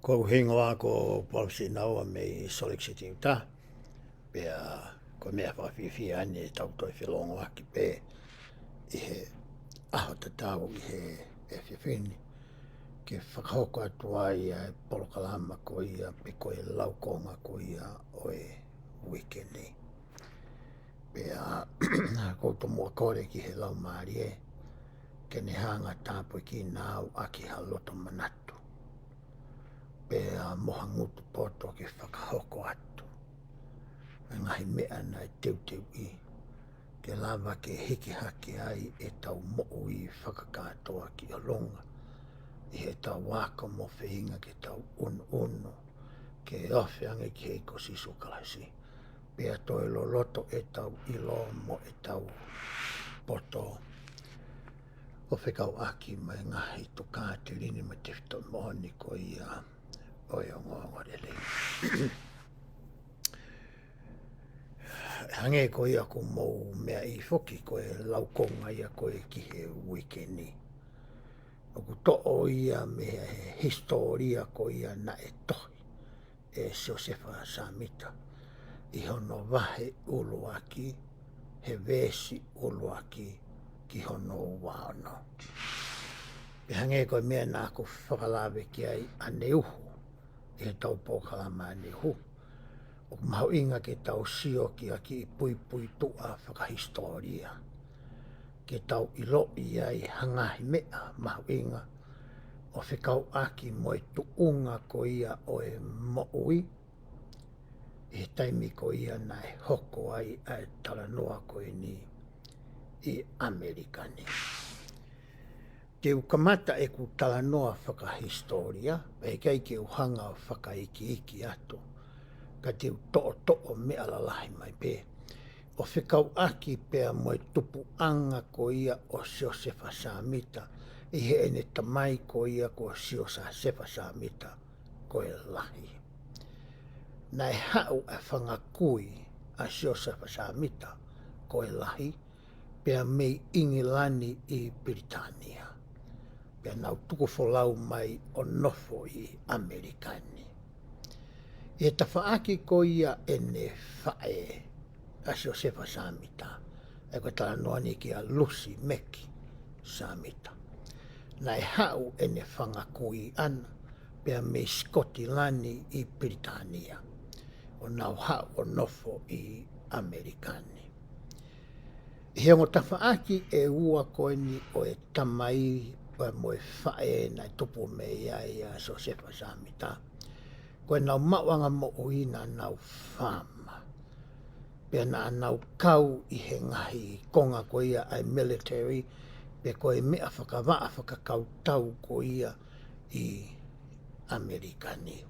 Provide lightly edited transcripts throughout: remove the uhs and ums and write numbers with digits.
Ko hingoa ko polsi naua me soliksi tiuta. Pea ko mea whawhiwhi ane tau toi whilongo aki pe. Ihe ahota tau ihe e whiwhini. Ke whakahoko atua ia e polokalama ko ia pe ko e laukonga ko ia o e wikene. Pea kouto mua kore ki he lau maari e. Ke ne hanga tāpoi ki nāu aki haloto manatu. Pea moha ngutu poto ke whakahoko atu. Ngahi mea na e teu i. Ke lava ke hiki hake ai e tau mo'u i whakakatoa ki alonga. I he tau waka mo whihinga ke tau unu. Ke ofe ange ki heiko sisu kalasi. Pea toi lo loto e tau ilo mo e tau poto. O whekau aki mai ngahi tuka te rini me te whito mohoni ko ia oi o ngorele. Hange ko ia ko mou mea i whoki ko e laukonga ia ko e ki he wikeni. O ku to'o ia me he historia ko ia na e tohi e Josefa Samita. I hono wahe uluaki, he vesi uluaki ki hono wano. E hange ko mea nā ko whakalawe ki ai ane uhu. I he tau pōkalama ane uhu. O maho inga ke tau sio ki a ki pui tua whakahistoria. Ke tau ilo i ai hangahi mea maho inga. O whikau aki mo e tuunga ko ia o e mo'ui. I he taimi ko ia na e hoko ai a e talanoa ko e ni i Amerikani. Te ukamata e ku talanoa whakahistoria, e kai ke uhanga o whakaiki atu. Ka te to'o mea lalahi mai pē. O whikau aki pēa mo e tupu anga ko ia o Josefa Samita. I he ene tamai ko ia ko Josefa Samita ko e lahi. Nai hau e whangakui a Josefa Samita ko e lahi. Pea mei ingilani i Britania. Pea nau tuku wholau mai o nofo i Amerikani. E tawhaaki ko ia ene whae a Josefa Samita. E koe tala noani ki a Lucy Meki Samita. Nai hau ene whangakui ana. Pea me Skotilani i Britania. O nau hau o nofo i Amerikani. He ongo tawhaaki e ua koe ni o e tamai o mo e whae na tupu me ia a Josefa Samita. Koe nau mawanga mo uina nau whama. Pea na nau kau i he ngahi konga ko ia ai military. Pea koe mea whakawaa whakakau tau ko ia i Amerikani.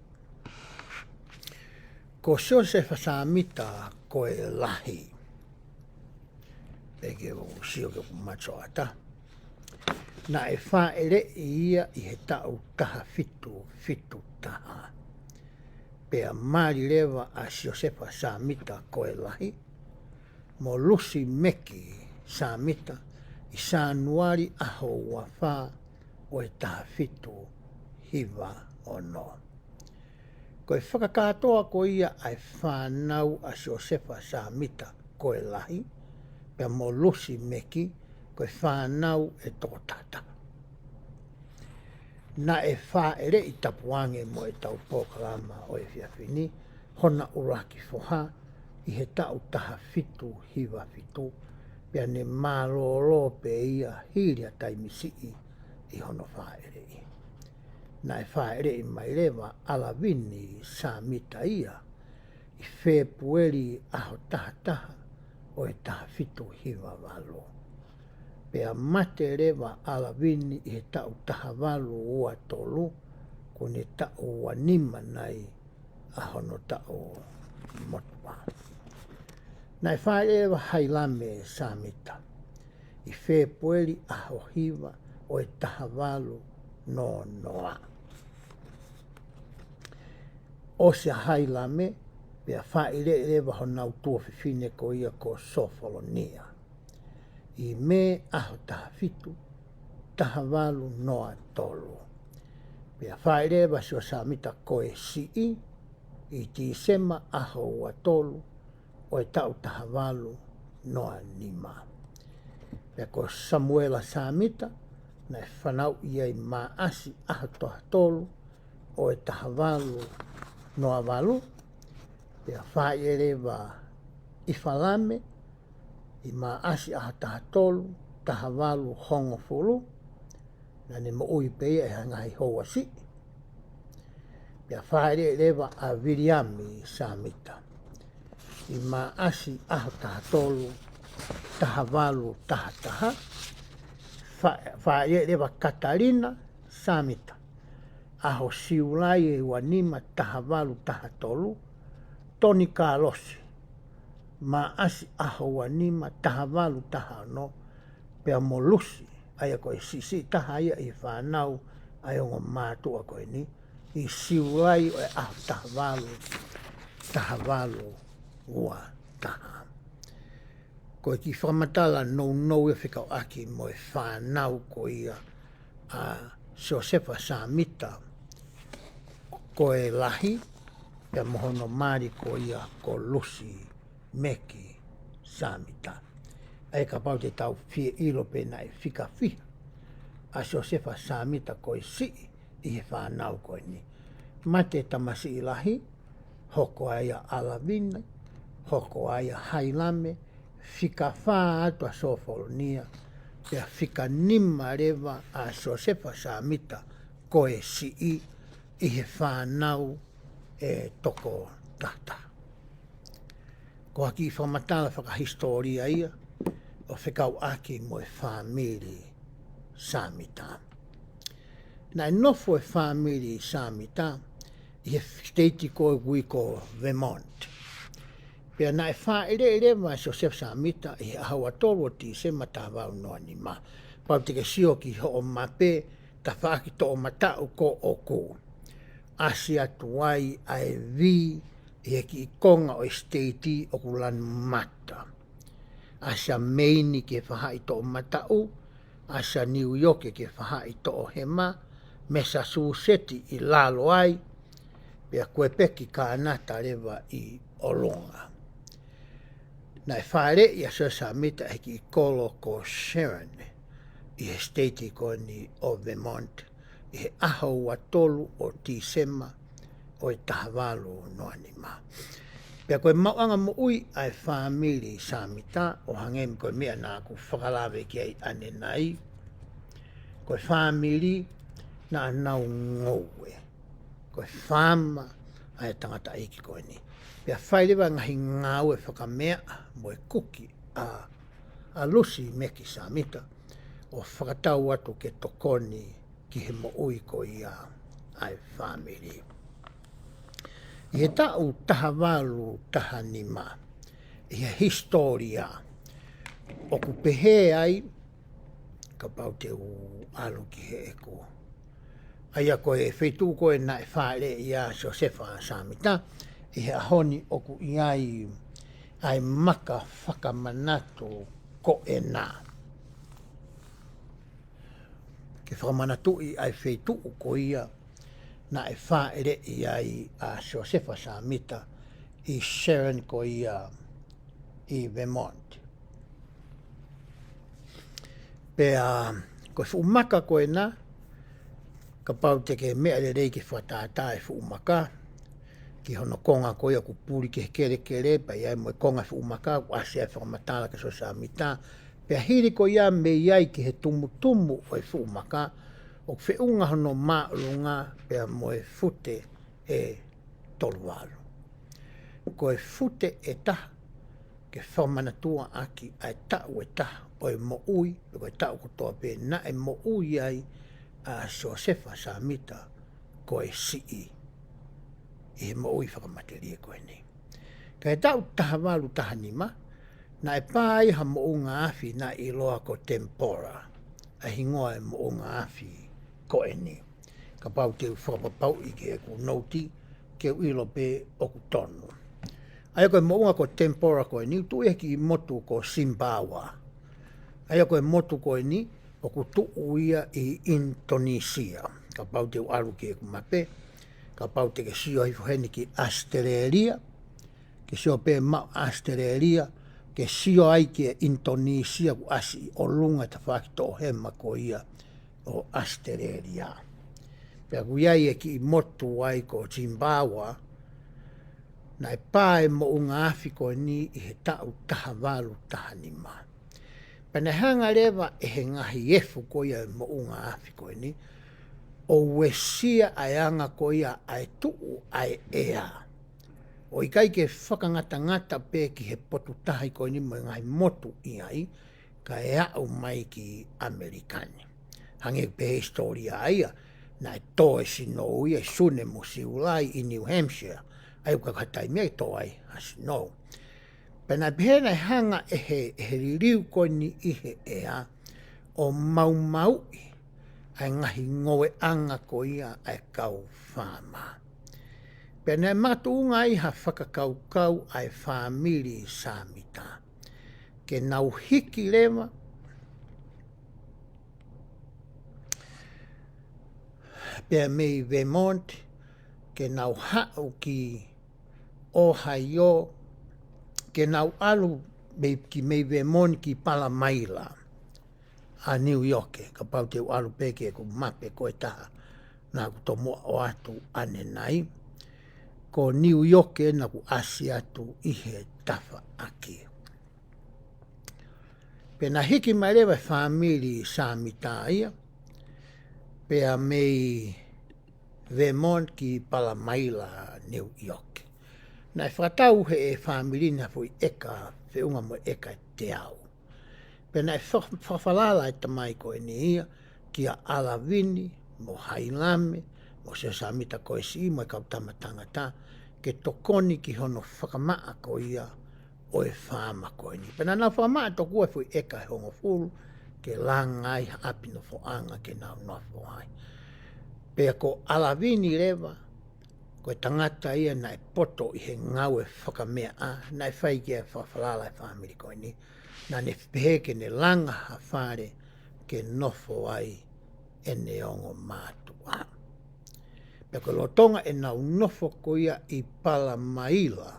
Ko Josefa Samita koe lahi. Ege o sio ke macho ata. Na e whaere ia i he tau taha fitu taha. Pea mari lewa a Josefa Samita koe lahi. Mo Lucy Meki Samita i Sanuari aho wawha o e taha fitu hiva o no. Koe whakakatoa ko ia ai whanau a Josefa Samita koe lahi. Pea mo Lucy Meki koe whanau e toko tata. Na e whaere i tapuange mo e tau pōkalama o e whiawhini, hona uraki foha i he tau taha fitu hiva fitu, pea ne mālolo pe ia hiria taimisi i hono whaere i. Na e whaere i mai rewa alawini Samita ia, i Februari aho taha o e taha fitu hiva walo. Pea mate rewa alawini i he tau taha walu ua tolu, kone tau wanima nei a hono tau motua. Nai whae rewa hailame Samita, i Februari aho hiva o e taha walu no noa. O se hailame, pea whae rewa honau tuawhiwhine ko ia ko Sofolonia. I me aho taha fitu, taha walu noa tolu. Pea whaere wasi o Samita koe sii i tisema aho ua tolu o e tau taha walu noa nima. Pea ko Samuela Samita na e whanau iai maasi aho toha tolu o e taha walu noa walu. Pea whaere wa Ifalame i maasi aho taha tolu taha walu hongo fulu. Na ne mo ui pea e hangahi hoa si. Pea whaere rewa a Viriami Samita. I maasi aho taha tolu, taha walu, taha taha. Whaere rewa Katarina Samita. Aho siulai e wanima taha walu, taha tolu. Toni Kalosi. Maasi aho wanima taha walu, taha no. Pea Molusi. Aia koe sisi taha ia i whanau ai ongo mātua koe ni. I siulai o e aho taha walu ua taha. Koe ki whamatala nou e whikau aki mo e whanau ko ia a Josefa Samita koe lahi. Pea mohono mari ko ia ko Lusi Meki Samita. Ai ka pau te tau fie ilo pe na e whika whiha. A Josefa Samita koe si i he whanau koe ni. Mate tamasi i lahi, hoko aia Alavina, hoko aia Hailame, whika wha atua Sofolonia, pea whika nima rewa a Josefa Samita koe si i he whanau e toko tata. Ko haki i whamatala whakahistoria ia, o whikau aki mo e whamiri Samita. Na e nofo e whamiri Samita, i he steiti koe gui ko Vermont. Pea na e whaere rewa Joseph Samita, i he ahawa toro ti se mata wau noa ni ma. Pau te ke sio ki ho o mape, ta whaaki to o matau ko o ko. Asia tuai ai vi, i he ki konga o steiti o kulan mata. Asa Maine ke whahai to o matau, asa New York ke whahai to o hema, Massachusetts i lalo ai, pea koe peki ka anata rewa i olonga. Na e whaere i a Samita e ki kolo ko Sharon, i he state ko ni o Vermont, i he aho ua tolu o Tisema o e tahawalu no anima. Pea koe mauanga mo ui ai whamiri Samita o hangemi koe mea nā ku whakalawe ki ai ane nai. Koe whamiri na anau ngoue. Koe whama ai tangata iki koe ni. Pea whairewa ngahi ngāu e whakamea mo e kuki a Lusi Meki Samita o whakatau atu ke tokoni ki he mo ui ko ia ai whamiri. I he tau taha walu taha nima, i he historia, o ku pehe ai, ka pau te u alu ki he eko. Aia koe e whetu koe na e whaere i a Josefa Samita, i he ahoni o ku iai ai maka whakamanatu ko e nā. Ke whakamanatu i ai whetu ko ia, na e whaere i ai a Josefa Samita i Sharon ko ia i Vermont. Pea koe whumaka koe na, ka pau te ke mea le rei ki whatātā e whumaka, ki hono konga koe a ku puri ke kere, pa iai mo e konga whumaka, ku ase ai whakamatala ka so Samita, pea hiri ko ia me iai ki he tumutumu o e whumaka, o whiunga hono maurunga pea moe fute e tolualu. Ko e fute e taha, ke whamanatua aki ai tau e taha, o e mo ui, ko e tau kutoa pe na e mo ui ai a Josefa Samita ko e sii. I he mo ui whakamateria koe ni. Ka e tau taha walu taha nima, na e pāi ha mo unga afi na i loa ko tempora, a hingoa e mo unga afi ko e ni. Ka pau te whakapapau i ke ku noti, ke uilo pe o ku tonu. Aia koe mounga ko tempora koe ni, tu e ki motu ko Simbawa. Aia koe motu koe ni, o ku tuu ia i Indonesia. ka pau te alu ke ku mape ka pau te ke sio i fuheni ki Australia ke sio pe ma Australia ke sio ai ke Indonesia ku asi o lunga ta fakto hema ko ia o Australia pe ku ia e ki motu ai ko Zimbabwe na e pae mo unga afiko ni i he tau taha walu taha ni ma. Pene hanga lewa e he ngahi efu ko ia mo unga afiko ni o wesia ai anga ko ia ai tuu ai ea. O ikai ke whakangata pe ki he potu taha ko ni mo ngahi motu i ai ka e au mai ki Amerikani. Hange pe historia aia na e toe sino ia sune mo si ulai i New Hampshire. Ai ka katai mea to ai as no pena pena hanga e he riu ko ni i he ea o mau ai ngahi ngoe anga ko ia ai kau whama pena matunga i ha whakakau ai family samita ke nau hiki lewa pea mei Vermont ke nau hau ki Ohio ke nau alu ki mei Vermont ki Palamaila a New York ka pau te alu peke ku mape ko e taha na ku tomo o atu ane nai ko New York na ku asi atu i he tafa aki pena hiki mai lewa family samita ia pea mei Vermont ki Palamaila New York na e whakatau he e whamilina fui eka, whiunga mo eka te au. Pena e whawhalala e tamai ko e ni ia, ki a Alavini, mo Hailame, mo se samita ko e si, mo e kautama tangata, ke tokoni ki hono whakamaa ko ia, o e whama ko e ni. Pena na whamaa to kua fui eka he hongo fulu, ke langai apino fo anga ke nau nofo ai. Pea ko Alavini rewa, ko tangata ia na e poto i he ngau e whakamea a, na e whai kia whawhalala e whamiri koe ni, na ne peheke ne langa ha whare ke nofo ai e ne ongo mātu a. Pea ko lotonga e nau nofo ko ia i Palamaila,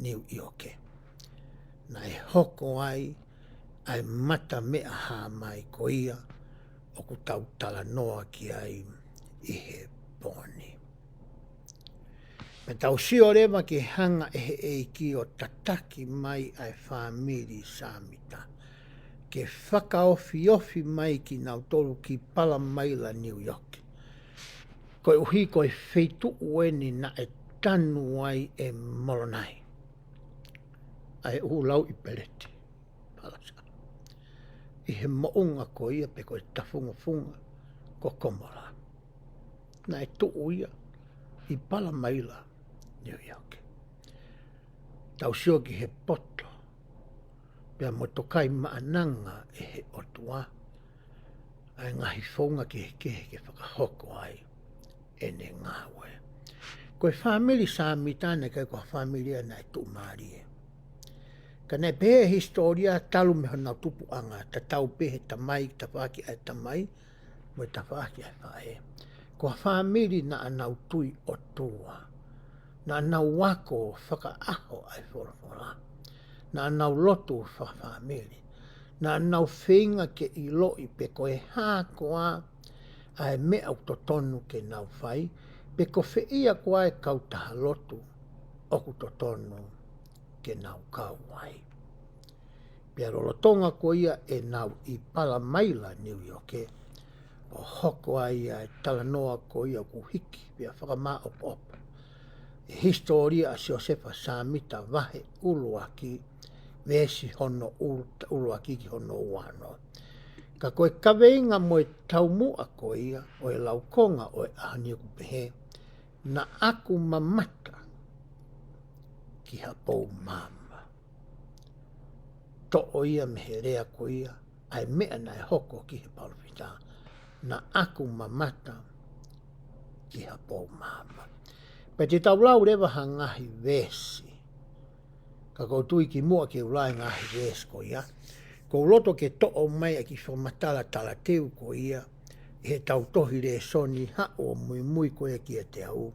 New York. Na e hoko ai, ai mata mea ha mai ko ia, o ku tau tala noa ki ai i he poni. Me tau sio rewa ki hanga e ki o tataki mai ai whamiri samita. Ke whakaofi mai ki nau tolu ki Palamaila, New York. Koe uhi koe wheitu ueni na e tanu ai e moronai. Ai ulau i peleti. Palasa. I he mounga ko ia pe koe tafunga ko komola. Na e tuu ia i Palamaila, New York. Tau sio ki he poto. Pea motokai maananga e he otua. Ai ngahi whaunga ki he kehe ke whakahoko ai. E ne ngawe. Koe whamiri sāmitane kai koe whamiria na e tu marie. Ka ne pehe historia talu me hana tupu anga. Ta tau pehe tamai, ta whaki ai tamai. Mo ta whaki ai whae. Koe whamiri na anau tui o tua. Na anau wako whakaaho ai whorafora. Na anau lotu whawhamiri. Na anau whenga ke ilo i pe koe hākoa ai mea utotonu ke nau whai. Pe ko whiia koa e kautaha lotu o kutotonu ke nau kau ai. Pea rolotonga ko ia e nau i Palamaila, New York. O hoko ai ai talanoa ko ia ku hiki pea whakamaa opo. Historia a Josefa Samita vahe uluaki vesi hono uluaki ki hono uano. Ka koe kaweinga mo e taumua ko ia o e laukonga o e ahania ku pehe na aku mamata ki hapou mama. To o ia meherea ko ia ai mea na e hoko ki he palpita na aku mamata ki hapou mama. Pe te taulau rewa ha ngahi vesi. Ka koutui ki mua ki ulai ngahi vesi ko ia. Ko loto ke to o mai ki whamatala tala teu ko ia. he tau tohi re soni ha o mui koe ki te au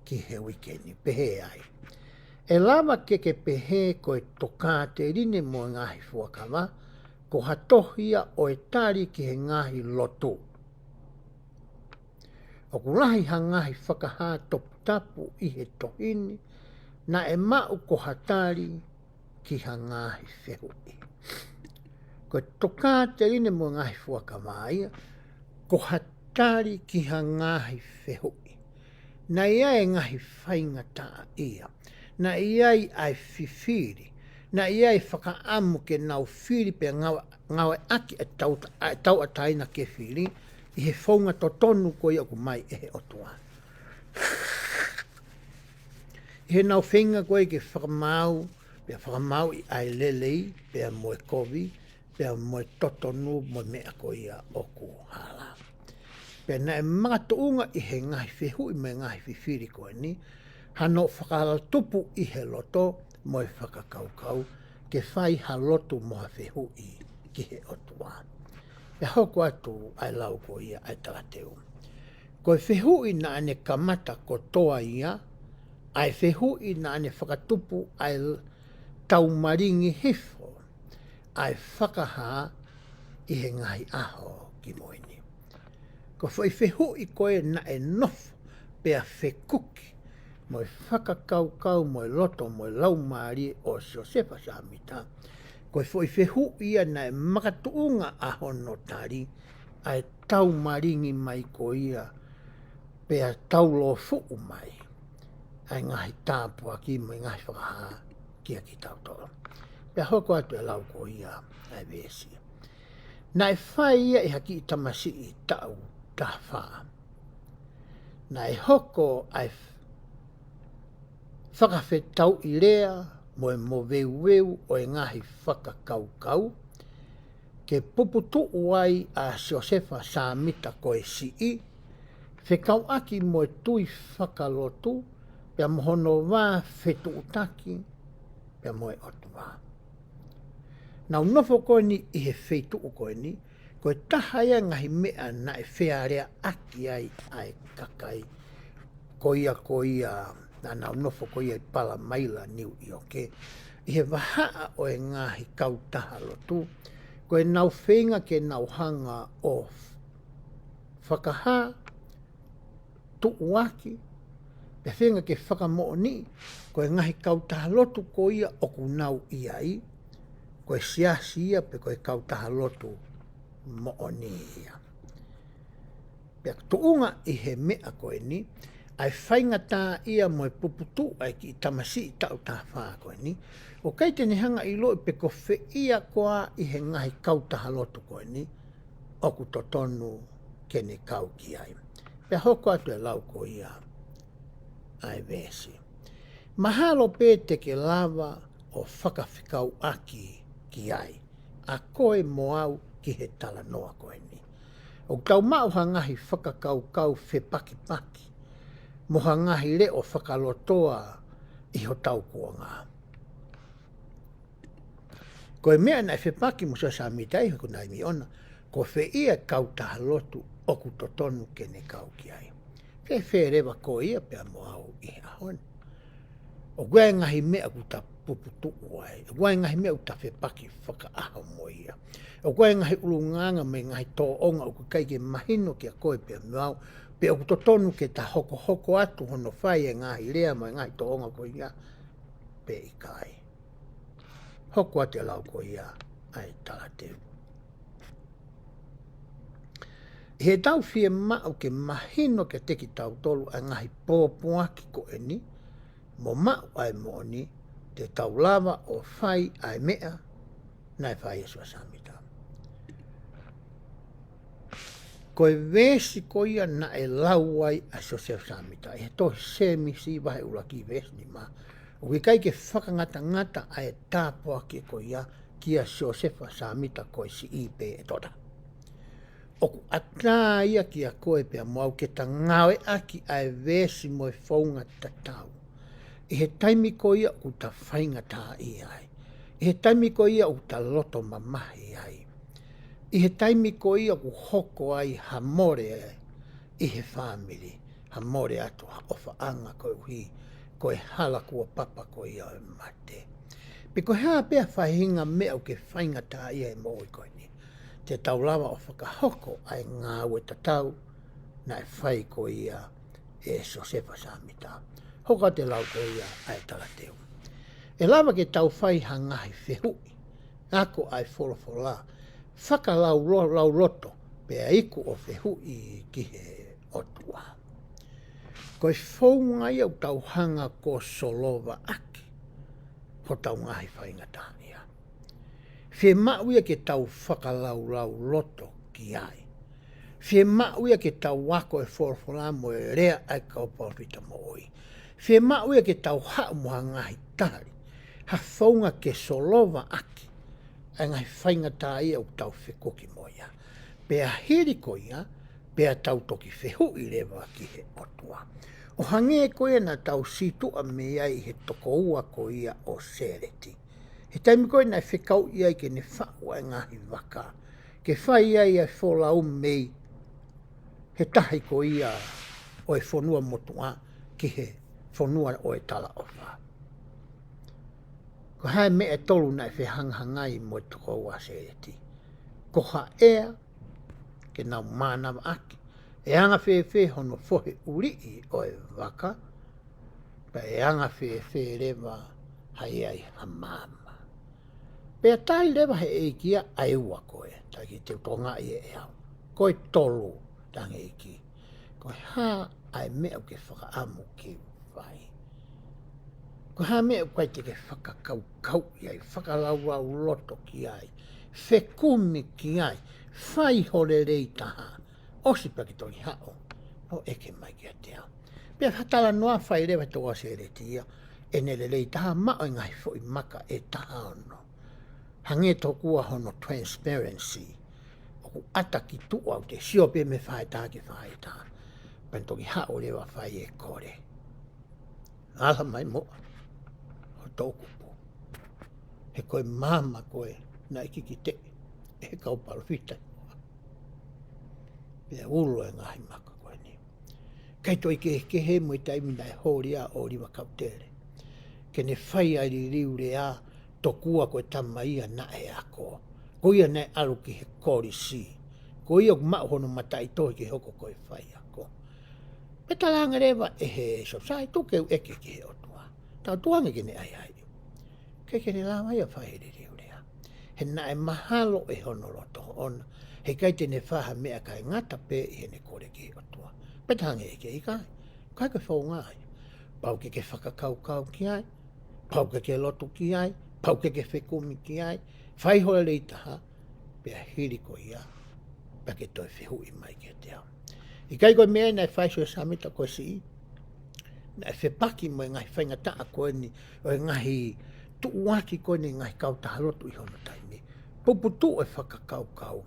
ki he wikeni pehe ai. E lava ke pehe koe toka te rine mo ngahi fuakawa, ko hatohia o e tari ki he ngahi loto. O kulahi ha ngahi whakaha topu tapu i he tohini, na e mau ko hatari ki ha ngahi whehui. Ko toka te rine mo ngahi fuakawa ia, ko hatari ki ha ngahi whehui. Na ia e ngahi whainga taa ia. Na ia ai whiwhiri. Na ia e whakaamu ke nau whiri pe ngawe aki e tau ataina ke whiri. I he whaunga to tonu ko i aku mai e he otua. I he nau whenga koe ke whakamau. Pea whakamau i ai lelei. Pea moe kovi. Pea moe totonu moe mea ko ia oku hala. Pea na e matuunga i he ngahi whehui me ngahi whiwhiri koe ni. Hano whakahala tupu i he loto mo e whakakaukau ke whai ha loto mo ha whehui ki he otua. E hoko atu ai lau ko ia ai tarateu. Ko e whehui na ane kamata ko toa ia, ai whehui na ane whakatupu ai taumaringi hifo, ai whakaha i he ngahi aho ki moini. Ko whehui koe na e nofo pea whekuki, mo e whakakaukau, mo e loto, mo e laumari o Josefa Samita, ko e whehu ia na e makatuunga a hono tari, ai tau maringi mai ko ia, pea tau lo fuu mai, ai ngahi tāpua ki mo i ngahi whakaha kia ki tau toro. Pea hoko atu e lau ko ia, ai vesi. Na e whai ia e haki i tamasi i tau ta whaa. Na e hoko ai whakawhetau i rea mo e mo weu o e ngahi whakakaukau ke puputu uai a Josefa Samita koe si i whekau aki mo e tui whakalotu pea mohono wā whetu utaki pea mo e otu wā. Nau nofo koe ni i he whetu u koe ni koe taha ia ngahi mea na e whearea aki ai ai kakai koia na nau nofo ko ia pala maila niu i oke. I he wahaa o e ngahi kautaha lotu, ko e nau whenga ke nau hanga o whakaha, tuuaki, pe whenga ke whakamooni, ko e ngahi kautaha lotu ko ia oku nau iai, ko e siasi ia pe ko e kautaha lotu mooni ia. Pe tuunga i he mea koe ni, ai whainga tā ia mo e puputu ai ki tamasi i tau tā whaa koe ni. O kei tene hanga i loi pe ko whi ia koa i he ngahi kautaha lotu koe ni. Oku to tonu kene kau ki ai. Pea hoko atu e lau ko ia ai vesi. Mahalo pe te ke lava o whakawhikau aki ki ai. A koe mo au ki he tala noa koe ni. O tau mauha ngahi whakakau whe paki paki. Moha ngahi le o whakalotoa i ho tau kua ngā. Ko e mea nai whepaki mo sa mitai ko nai mi ona, ko whe ia kautaha lotu oku to tonu kene kau ki ai. Whe rewa ko ia pia mo au i ahon. O gwae ngahi mea ku ta puputu uai, o gwae ngahi mea ku ta whepaki whaka aho mo ia. O gwae ngahi ulunganga me ngahi tō onga o ku kaike mahino ki a koe pia mo au, pe o to tonu ke ta hoko atu hono whai e ngahi rea mai ngahi to onga ko ia pe i kai. Hoko atu e lau ko ia ai tarateu. He tau whie mau ke mahino ke teki tau tolu a ngahi pōpuaki ko e ni, mo mau ai mo ni te tau lava o whai ai mea nai whai e sua samita. Ko e vesi ko ia na e lauai a Joseph Samita. E tohi semi si wahe ula ki vesi ni ma. O ki kai ke whakangata a e tāpua ki ko ia ki a Joseph Samita ko e si ipe e tota. O ku ata ia ki a koe pia mo au ke ta ngawe aki a e vesi mo e whaunga tatau. I he taimi ko ia u ta whainga tā i ai. I he taimi ko ia u ta loto mamahi ai. I he taimi ko ia ku hoko ai ha more i he family. Ha more atu ha ofa anga ko hui. Ko e hala kua papa ko ia o mate. Piko hea pia whahinga mea o ke whainga tā ia e mo i koe ni. Te tau lawa o whakahoko ai ngā ue tatau na e whai ko ia e Josefa Samita. Hoka te lau ko ia ai talateu. E lawa ke tau whai hangahi whehui. Ako ai wholofola. Whakalau lau roto pea iku o whehui ki he otua. Ko e whaunga iau tau hanga ko solova aki. Ho tau ngahi whainga tānia. Whie mauia ke tau whakalau roto ki ai. Whie mauia ke tau wako e wholofola mo e rea ai kau pawhita mo oi. Whie mauia ke tau hau moha ngahi tari. Ha whaunga ke solova aki. Ai ngai whainga tā ia o tau whekoki moia. Pea hiri ko ia, pea tau toki whehu i rewa ki he otua. O hange ko ia na tau situa me ai he toko ua ko ia o sereti. He taimi koe nai whekau ia ke ne whau ai ngahi waka. Ke whai ai ai wholau mei. He tahi ko ia o e whonua motua ki he whonua o e tala ofa. Ko hae me e tolu nai whehangangai mo e toko ua sereti. Ko ha ea ke nau mānawa aki. E anga whewhe hono whohe uri o e waka. Pa e anga whewhe rewa hai ai ha māma. Pea tai rewa he eikia ai ua koe. Tai ki te tonga i e au. Koe tolu tange iki. Koe ha ai mea ke whakaamu ki vai. Ko ha mea koe te ke whakakau i ai. Whakalau loto ki ai. Whekumi ki ai. Whai hore rei taha. Osi pa ki tongi hao. O eke mai ki a te au. Pea hatala noa whai rewa toa se re tia. E nere rei taha mao ngai fo i maka e taha ono. Hange tokua hono transparency. Oku ata ki tua au te sio pe me whai taha ki whai taha. Pen toki hao rewa whai e kore. Ala mai mo. Ho tōku po. He koe mama koe na iki te. He kau palwhita. Pea ulo e ngahi maka koe ni. Kai toi ke he mo i taimi nai hori a o riwa kautere. Ke ne whai ai riu rea tokua koe tama ia na e ako. Ko ia nei alu ki he kori si. Ko ia mao hono matai toi ki hoko koe whai ako. Peta langa rewa e he sosai tukeu eke ki he otua. Tau tuange ki ne ai ai. Ke ne la mai a whai riu rea. He na e mahalo e hono roto ona. He kai te ne whaha mea kai ngata pe i he ne kore ki he otua. Peta hange eke i kai. Kai ka whau ngai. Pau ke whakakau ki ai. Pau ke lotu ki ai. Pau ke whekumi ki ai. Whai hoa rei taha. Pea hiri ko ia. Pea ke toi whihu i mai ki te au. I kai koe mea nai whai sua samita koe si. Nai whepaki mo i ngai whainga taa koe ni. O i ngahi tuuaki koe ni ngai kau taharotu i hono taimi. Puputu e whakakau.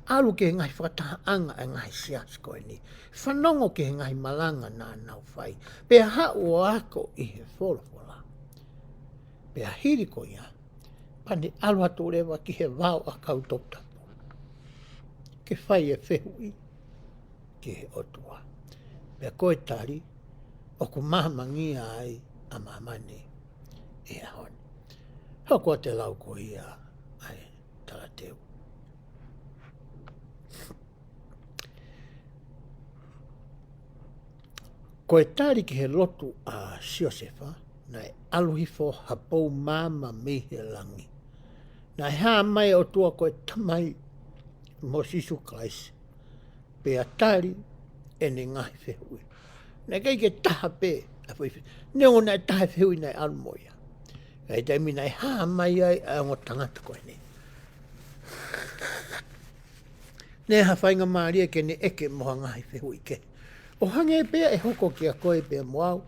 Alu ke ngai whakataha anga e ngai sias koe ni. Whanongo ke ngai malanga nā nau whai. Pea hao ako i he wholofola. Pea hiri ko ia. Pani alu atu rewa ki he wau a kau topta. Ke whai e whehui ki he otua. Pea koe tari, oku mahamangia ai a mamani e ahon. Hoko te lau ko ia ai talateu. Ko e tari ki he lotu a Siosefa, na e aluhifo hapou mama mihe langi. Na e haa mai o tua ko e tamai mo sisu kaisi. Pe a tari e ne ngahi whehui. Na kei ke taha pe, neo na e taha whehui na e alumoia. E taimi na e haa mai ai a ngo tangata koe ne. Ne ha whainga maaria ke ne eke moha ngahi whehui ke. O hange pea e hoko ki a koe pea moau,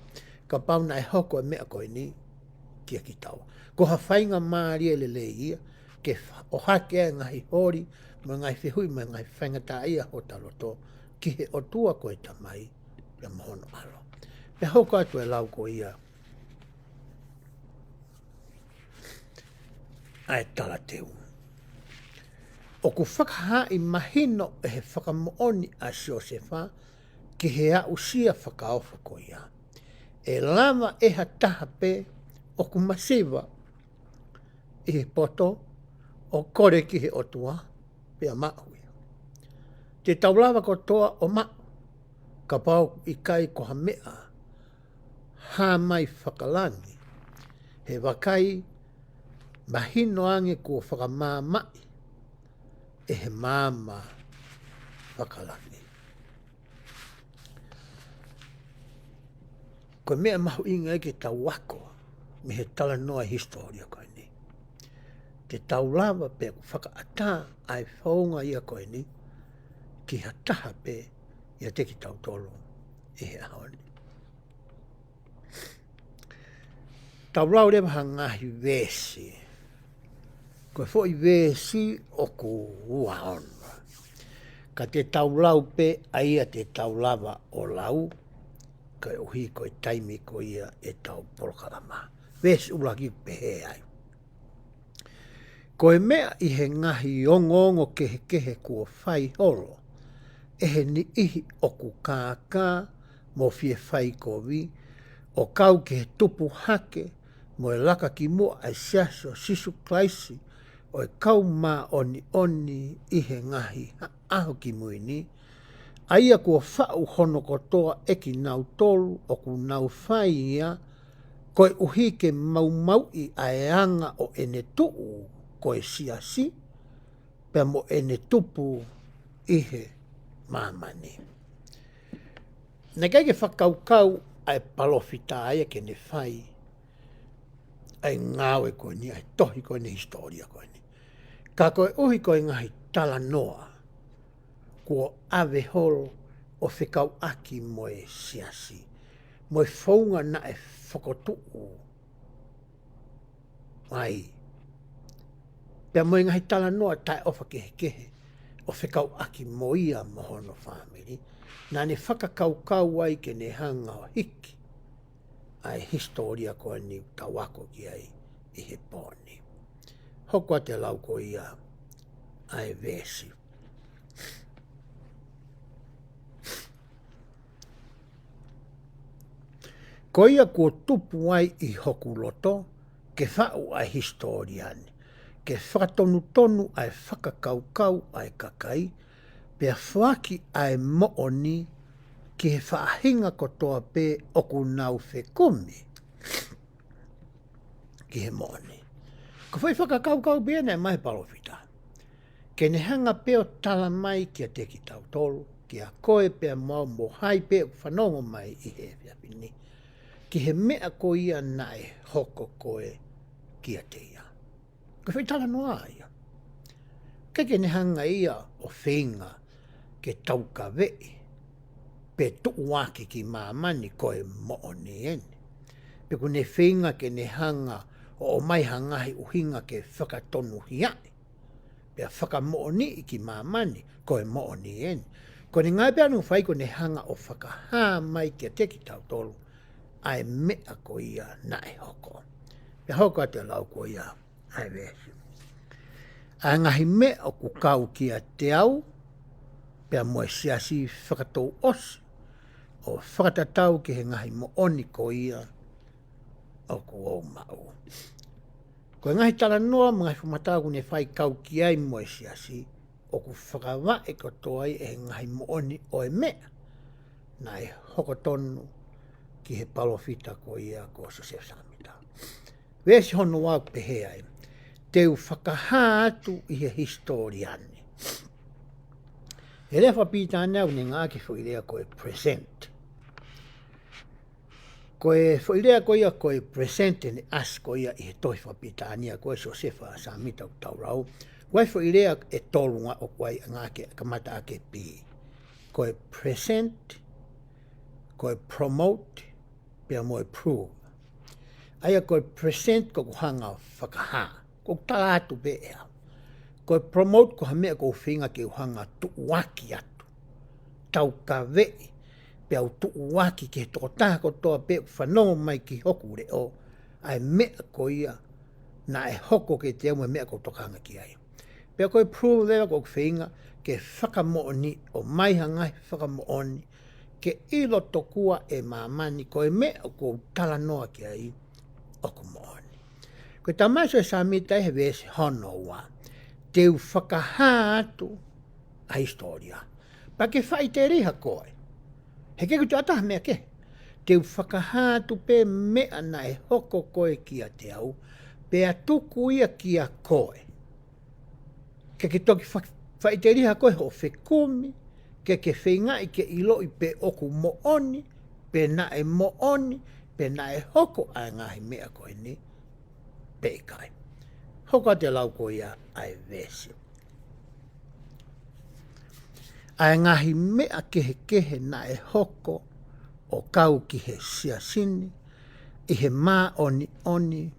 ka pau na e hoko e mea koe ni ki a ki tau. Ko ha whainga maaria le le ia, ke o hake e ngahi hori, mo ngai whihui mo ngai whainga tā ia ho taloto, ki he o tua koe tamai, pea mohono alo. Pea hoko atu e lau ko ia, ai talateu. O ku whakaha'i mahino e he whakamooni a Siosefa ki he a usia whakaofa ko ia. E lama e ha taha pe o ku masiva i he poto o kore ki he otua pe a mahu ia. Te taulawa ko toa o mau ka pau i kai ko ha mea ha mai whakalangi. He wakai mahino ange ko whakamāmai e he māma whakalangi. Ko mea mahu inga e ke tau wako me he tala noa historia koe ni. Te taulawa pe ku whakaata ai whaunga ia koe ni ki ha taha pe ia te ki tau tolo e he ahoni. Taulau rewa ha ngahi vesi. Koe fo i vesi o ku uaona. Ka te taulau pe aia te taulawa o lau. Ka uhi koe taimi ko ia e tau polokarama. Vesi ulaki pe he ai. Koe mea i he ngahi ongo kehe kua whai holo. E he ni ihi o ku kākā mo fie whai kovi. O kau ke he tupu hake mo e laka ki mua ai siaso sisu klaisi. O e kau mā oni i he ngahi aho ki muini. Aia kua whau hono kotoa e ki nau tolu o ku nau whai ia. Koe uhi ke mau i aeanga o ene tuu koe siasi. Pea mo ene tupu i he mamani. Nā kai ke whakaukau ai palofita aia ke ne whai. Ai ngāwe koe ni, ai tohi koe ni historia koe ni. Ka koe uhi koe ngahi tala noa. Kua ave holo o whikau aki moe siasi. Moe whaunga na e whakotuu. Ai. Pea moe ngahi tala noa tai ofa kehe. O whikau aki moia mohono family. Nā ne whakakaukau ai ke ne hanga o hiki. Ai historia koe ni tawako ki ai i he pōni. Hokua te lau ko ia ai vesi. Ko ia ko tupu ai i hoku loto ke whau ai historiani. Ke whakatonu ai whakakaukau ai kakai. Pea whaki ai mooni ki he whaahinga kotoa pe o ku nau whekumi. Ki he mooni. Ko whai whakakaukau bea nei mai palofita. Ke ne hanga peo tala mai ki a te ki tau tolu. Ki a koe pea mau mo hai peo whanongo mai i he whiapini. Ki he mea ko ia nai hoko koe ki a te ia. Ko whai tala noa ia. Ke ne hanga ia o whinga ke tauka vei. Pe tuuaki ki mamani koe mooni ene. Pe ko ne whinga ke ne hanga o mai hangahi uhinga ke whakatonu hiai. Pe whakamooni ki mamani koe mooni ene. Ko ne ngai pe anu whai ko ne hanga o whakaha mai ki a te ki tau tolu. Ai mea ko ia na e hoko. Pe hoko te lau ko ia ai vesi. Ai ngahi mea o ku kau ki a te au. Pea moe siasi whakatou osi. O whakatatau ki he ngahi mooni ko ia o ku o mau. Ko ngahi tala noa mga whamatau ne whai kau ki ai moe siasi. O ku whakawa e kotoa i e ngahi mooni o e mea. Na e hokotonu ki he palofita ko ia ko Joseph Samita. Wesi hono wau pehe ai. Teu whakaha atu i he historiani. He rewa pita nau ni ngā ki whuirea koe present. Koe whuirea koe ia koe present ni as koe ia i he tohi whapita ania koe Josefa Samita u taurau. Koe whuirea e tolunga o koe ngā ke kamata ake pi. Koe present, koe promote, pia moe prove. Aia koe present ko kuhanga whakaha. Ko tala atu be ea. Koe promote ko hamea ko whinga ke uhanga tuuaki atu. Tau ka vei. Pea tuuaki ke toko taha ko toa pe whanongo mai ki hoku re o. Ai mea ko ia na e hoko ke te auma mea ko tokanga ki ai. Pea koe prove lewa ko whinga ke whakamooni o maiha ngai whakamooni ke ilo tokua e mamani koe mea ko tala noa ki ai o ku mooni. Koe tamaso e samita e vesi hono wa teu whakaha atu a historia. Pa ke whai te riha koe. He ke kutu ataha mea ke. Teu whakaha atu pe mea na e hoko koe ki a te au. Pe a tuku ia ki a koe. Ke toki whai te riha koe ho whekumi. Ke whinga i ke ilo i pe oku mooni. Pe na e mooni. Pe na e hoko a ngahi mea koe ni. Pe kai. Hoko te lau koe ia ai vesi. Ai ngahi mea kehe na e hoko o kau ki he siasini, i he mā oni,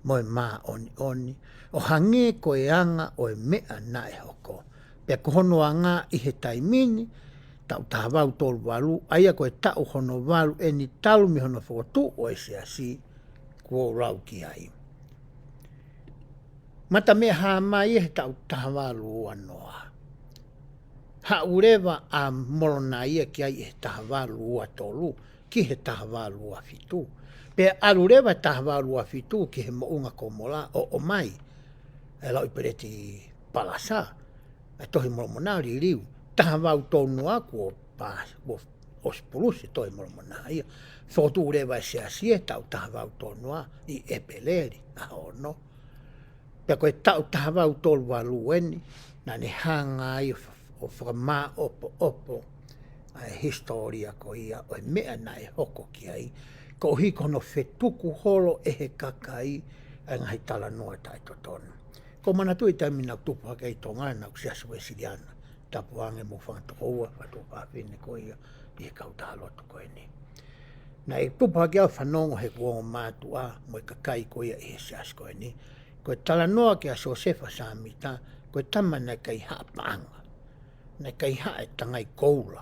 mo e mā oni, o hange koe anga o e mea na e hoko. Pea kohono a ngā i he taimini, tau tāwau tolu walu, aia koe tau hono walu, e ni talu mi hono whotu o e siasi, kua rau ki ai. Mata mea haa mai e he tau tāwalu o anoa. Ha urewa a morona ia ki ai e tahawalu ua tolu, ki he tahawalu ua fitu. Pe arurewa tahawalu ua fitu ki he mounga komola o mai. E lau i pereti palasa, e tohi moromona ririu. Tahawau tonu aku o spulusi tohi moromona ia. Fotu urewa e seasie tau tahawau tonua i epeleri, a ono. Pe koe tau tahawau tolu walueni, na ne hanga ai o whakamā opo ai historia ko ia o e mea na e hoko ki ai ko hiko no whetuku holo e he kakai ai ngahi tala noa tai totonu. Ko mana tui taimi nau tupu hake i tonga nau siasu e siriana tapu ange mo whangtoko ua whatu pāwhine ko ia i he kautalotu ko e ni. Na e tupu hake au whanongo he kuongo mātua mo e kakai ko ia i he siasu ko e ni. Ko e tala noa ki a Sosefa Samita ko e tamana kai haapanga. Na kai hae tangai koula.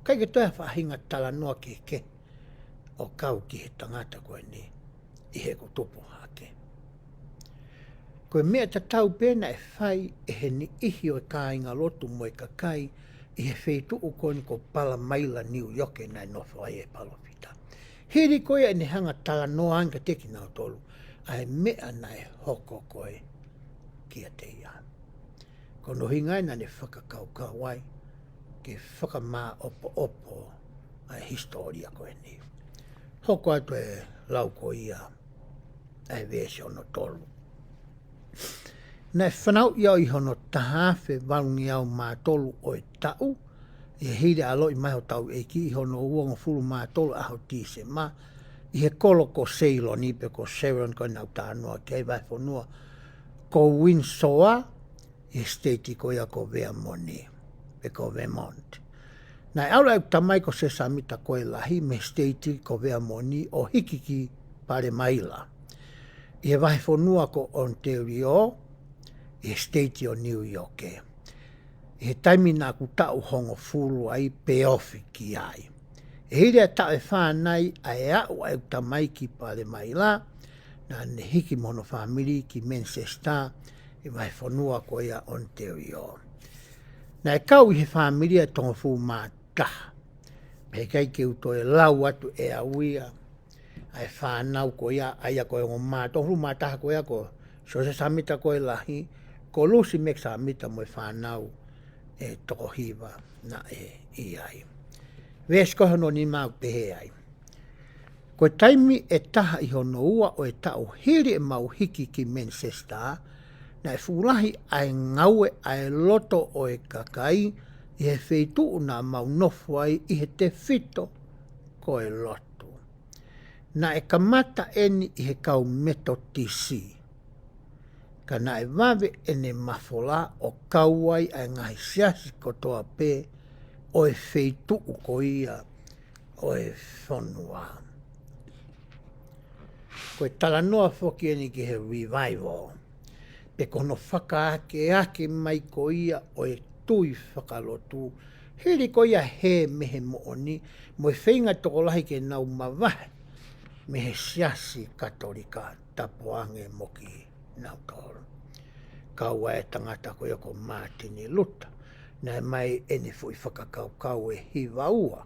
Kai ke toa whahinga tala noa ke o kau ki he tangata koe ni i he ko tupu hake. Koe mea ta tau pēna e whai e he ni ihi o e kāinga lotu mo e kakai i he wheitu u koe ni ko pala maila New York e nai nofo ai e palopita. Hiri koe e ni hanga tala noa anga teki nao tolu ai mea na e hoko koe ki a te ia. Ko no hingai na ne whakakaukau wai ke whakamā opo a historia koe ni. Hoko atu e lau ko ia e vese ono tolu. Nei whanau iau i hono tahawhe walungi au mā tolu o e tau, i he hire alo i mai ho tau e ki i hono uongo fulu mā tolu aho tise ma, i he kolo ko Ceylon i pe ko Ceylon ko nau tānoa kei vai whanua, ko Windsor, i state ko ia ko Vermont, pe ko Vermont. Nai aula e tamai ko se samita ko e lahi me state ko Vermont o hikiki pare maila. I he vai whanua ko Ontario, i state o New York. I he taimi nā ku tau hongo fulu ai pe ofi ki ai. E hiri a tau e whānai a e au e tamai ki pare maila, na ne hiki mono family ki Manchester, i vai whanua ko ia Ontario. Na e kau i he whamiria tonga fu mā taha. Me kai ke uto e lau atu e awia, ai whanau ko ia, aia ko e ngō mā, tonga fu mā taha ko ia ko, so se samita ko e lahi, ko lusi mek samita mo e whanau e toko hiva na e i ai. Ves ko hono ni mau pehe ai. Ko taimi e taha i hono ua o e tau hiri e mau hiki ki Manchester, na e fulahi ai ngaue ai loto o e kakai i he wheitu na mau nofu ai i he te fito ko e loto. Na e kamata eni i he kau meto tisi. Ka na e wawe ene mafola o kauai ai ngahi siasi ko toa pē o e wheitu ko ia o e whanua. Ko e talanoa whoki eni ki he revival. Pe kono whakaake mai ko ia o e tui whakalotu. Hiri ko ia he mehe mooni, mo e whainga toko lahi ke nau mawahe, mehe siasi katolika tapuange moki nau toro. kaua e tangata ko ioko Martini Luther. Nai mai ene fui whakakau e hiva ua.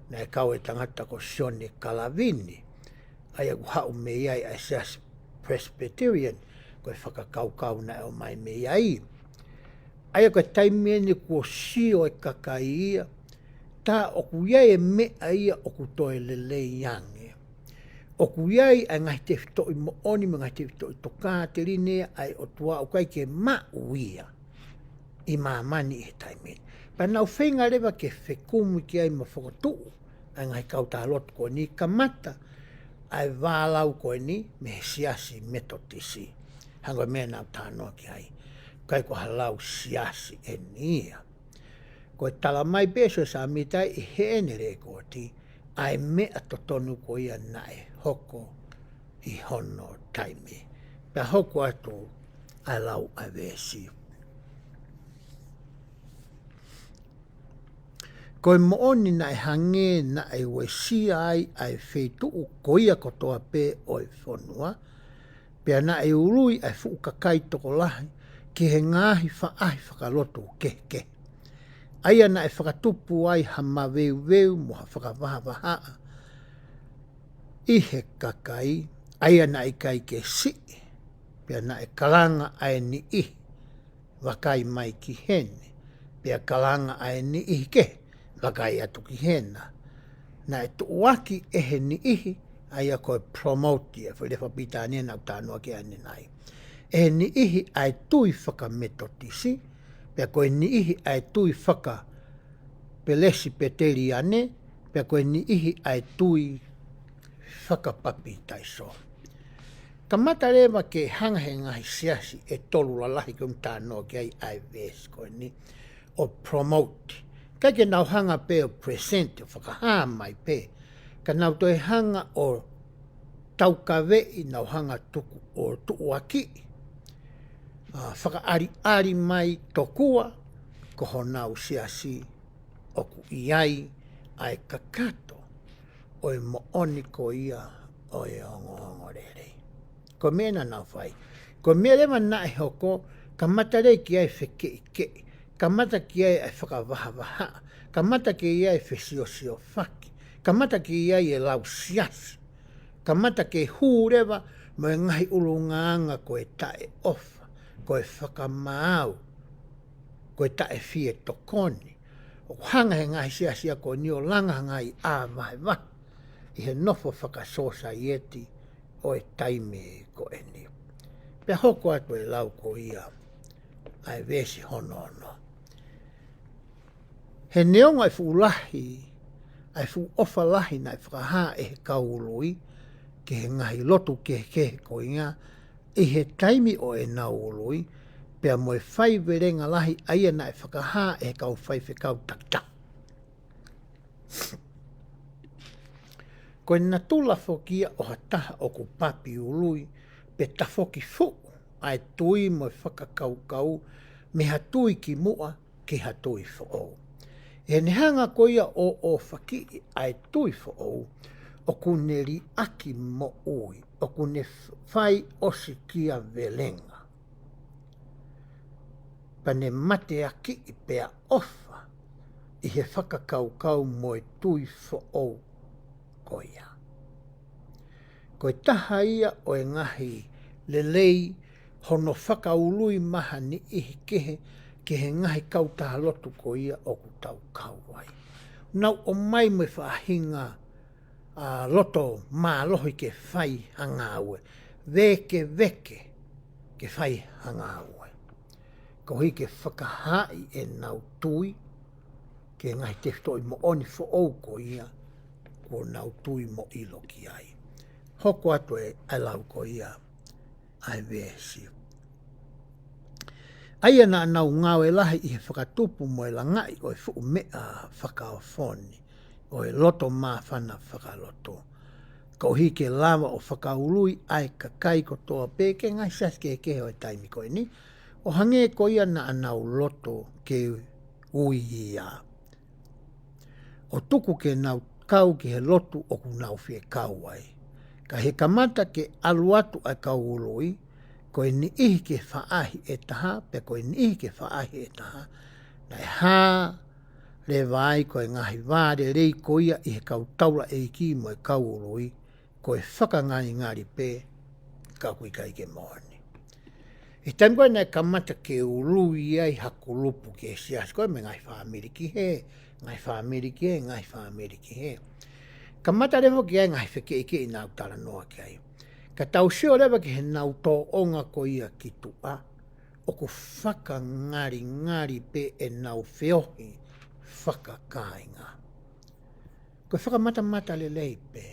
Nai kau e tangata ko Sione Kalavini. Ai ku hau me iai ai seas Presbyterian. Ko e whakakau na o mai me iai. Ai ko taimi ene ko sio e kakai ia. Ta oku iai e mea ia oku toe lele iange. Oku iai ai ngai te fito i mooni me ngai te fito i toka te rinea ai o tua o kai ke mauia i mamani e taimi. Pa nau whenga rewa ke whekumu ki ai ma whakatuu ai ngai kauta lot ko ni kamata ai wālau ko ni me siasi metotisi. Hango mea nau tānoa ki ai. Kai ko halau siasi e nia. Ko tala mai peso sa mitai i hene re ko ti ai mea totonu ko ia nae hoko i hono taimi. Pea hoko atu ai lau ai vesi. Ko i mooni nae hange nae wesi ai whetu ko ia kotoa pe o i whonua. Pea nae urui ai fuukakai toko lahi ki he ngahi whaahi whakaloto keke. Aia na e whakatupu ai hama veu moha whakavaha i he kakai. Aia na e kai ke si. Pea na e kalanga ai ni i. Wakai mai ki hene. Pea kalanga ai ni i ke. Wakai atu ki hena. Na e tuuaki e he ni ihi. Aia koe promote ia. Whilewa pita ane nau tānoa ki ane nai. E ni ihi ai tui whakametotisi. Pea koe ni ihi ai tui whaka pelesi peteri ane. Pea koe ni ihi ai tui whakapapi taiso. Ka mata rewa ke hanga he ngahi siasi e tolu la lahi kum tānoa ki ai ves koe ni. O promote. Kai ke nau hanga pe o present o whakahaa mai pe. Ka nau toi hanga o taukawei nau hanga tuku o tuuaki. Whakaari mai tokua ko honau siasi oku iai ai kakato o e mooni ko ia o e ongo rere. Ko mena nau whai. Ko mea lewa na e hoko ka mata rei ki ai wheke ike. Ka mata ki ai whakavaha. Ka mata ki ai whesio whaki. Ka mata ki ai e lau siasi. Ka mata ke hūrewa mo e ngahi ulungaanga ko e tae ofa. Ko e whakamau, ko e tae fie tokoni. O hanga he ngahi siasia ko ni o langa ngai a vai wa. I he nofo whakasosa ieti o e taime ko e ni. Pea hoko atu e lau ko ia ai vesi honono. He neonga e fuulahi, ai fu ofa lahi na e whakaha e he kaului, ke he ngahi lotu ke ko inga, i he taimi o e naului, pea mo e whai verenga lahi aia na e whakaha e kau whai whekau takta. Ko e natula whokia o hataha o ku papi ului, pe tafoki fu ai tui mo e whakakau me hatui ki mua ki hatui fo. E nehanga ko ia o whaki ai tui fo o kuneri aki mo ui, o kune whai osi kia velenga. Pane mate aki i pea ofa i he whakakau mo e tui fo ko ia. Ko e taha ia o e ngahi lelei hono whakaului maha ni ihi kehe ke he ngahi kautaha lotu ko ia o ku tau kauai. Nau o mai me whaahinga loto mālohi ke whai hangaue. Veke ke whai hangaue. Ko hi ke whakahai e nau tui ke ngahi te whitoi mo oni fo ou ko ia ko nau tui mo ilo ki ai. Hoko atu e alau ko ia ai vesi. Aia na nau ngau e lahi i he whakatupu mo e langai o e fu mea whakaofoni o e loto mawhana whakaloto. Ko hi ke lama o whakaului ai kakai ko toa pe ke ngai saske ke o e taimi ko ni. O hange ko ia na nau loto ke ui ia. O tuku ke nau kau ke he lotu o ku nau fie kau ai. Ka he kamata ke aluatu ai kau ului, koe ni ihi ke whaahi e taha, pe koe ni ihi ke whaahi e taha, nei hā le vai koe ngahi vāre rei koia i he kau taura e ki mo e kau urui, koe whakangani ngari pē, ka kui kai ke mohani. I taimu koe nei kamata ke urui ai haku lupu ke sias koe me ngai whaamiriki he, ngai whaamiriki he, ngai whaamiriki he. Kamata rewo ki ai ngai wheke ike i nau tala noa ki ai. Ka tau sio rewa ki he nau tō onga ko ia ki tua, o ku whakangari ngari pe e nau whiohi whakakainga. Ko whakamata le lei pe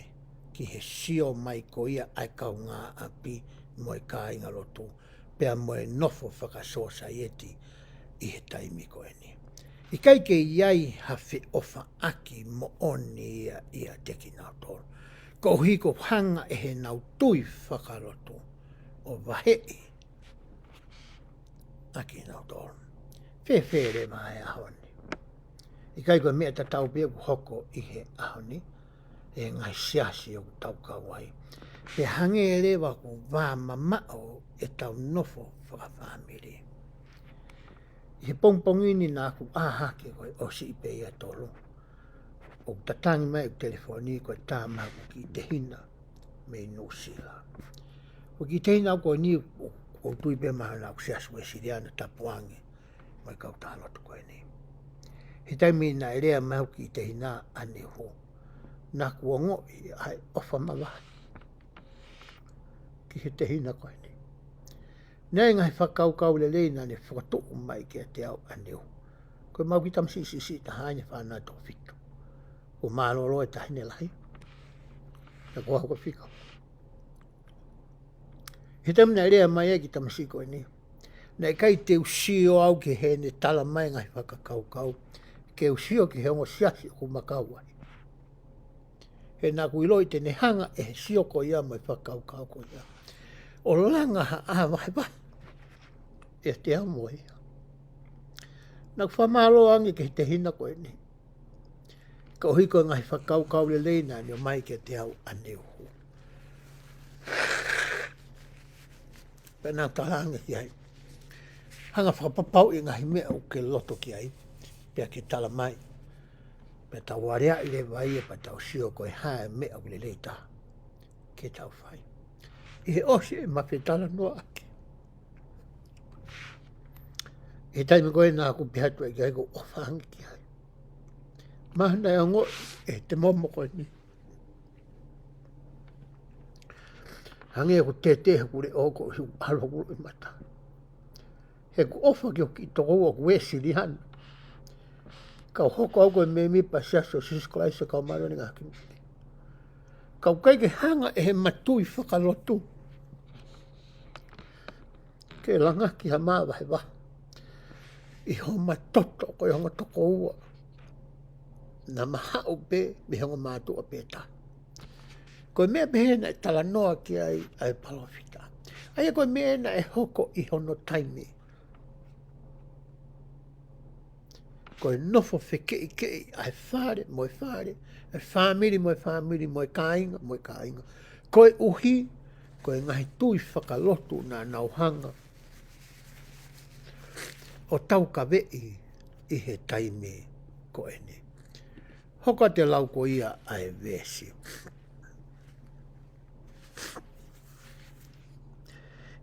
ki he sio mai ko ia ai kau ngā api mo e kāinga lotu, pea mo e nofo whakasosa ieti i he taimi ko e ni. I kai ke iai hawhi ofa aki mo oni ia teki nau tōru. Ko hiko hanga e he nau tui whakarotu o wahei aki nau tōru. Whewhere mai ahoni. I kai koe mea tatau pia ku hoko i he ahoni, e ngai siasi o ku tau kawai. Pe hange e rewa ku wā mamao e tau nofo whakawhamiri. I he pongpongini nā ku āhake koe o si ipe ia tolu. O tatangi mai o telefoni koe tā mahu ki te hina me Nusila. O ki te hina koe ni o tui pe mahu nā ku siasu e siriana tapuangi mai kau tālotu koe ni. He taimi nā rea mahu ki te hina ane ho. Nā ku ongo i ai ofa mawahi. Ki he te hina koe ni. Nei ngai whakaukau le leina ne whakatuku mai ki a te au aneu. Koe mau ki tamsisi ta haine whanau tō whitu. Ko mālolo e tahine lahi. Na koha ko whika. He tamina rea mai e ki tamsi koe ni. Nei kai te usio au ki he ne tala mai ngai whakakaukau. Ke usio ki he ongo siasi o ku makauai. He nā kuiloi te ne hanga e he sio ko ia mai whakaukau ko ia. O langa ha āwai vai. E te amo ia. Nā whamalo angi ke te hina koe ni. Ka ohi koe ngai whakaukau le leina ni o mai ke te au aneu. Pena talanga ki ai. Hanga whakapapau i ngahi mea o ke loto ki ai. Pea ke tala mai. Pea tau warea i le vai e pa tau sio koe hae mea o le leita. Ke tau whai. I he osi e mawhetala noa ake. E taimi koe nā ku pihatu e kai ko ofangi ki ai. Mahana e ongo e te momo koe ni. Hange e ku te kure oko hiu alo kuru i mata. He ku ofa ki o ki toko o ku e sirihana. Kau hoko au koe me mipa siaso sisikolai se kau maro ni ngaki miti. Kau kai ke hanga e he matui whakalotu. Ke langa ki ha maa wahe wahe. I homa toto koe honga toko ua. Na maha o pe me honga mātua pēta. Koe mea mehena e tala noa ki ai palawhita. Aia koe mehena e hoko i hono taimi. Koe nofo whekei kei ai whare moe whare. Ai whamiri moe kāinga. Koe uhi, koe ngahi tui whakalotu nā nauhanga. O tau ka vei i he taimi koe ni. Hoka te lau ko ia ai vesi.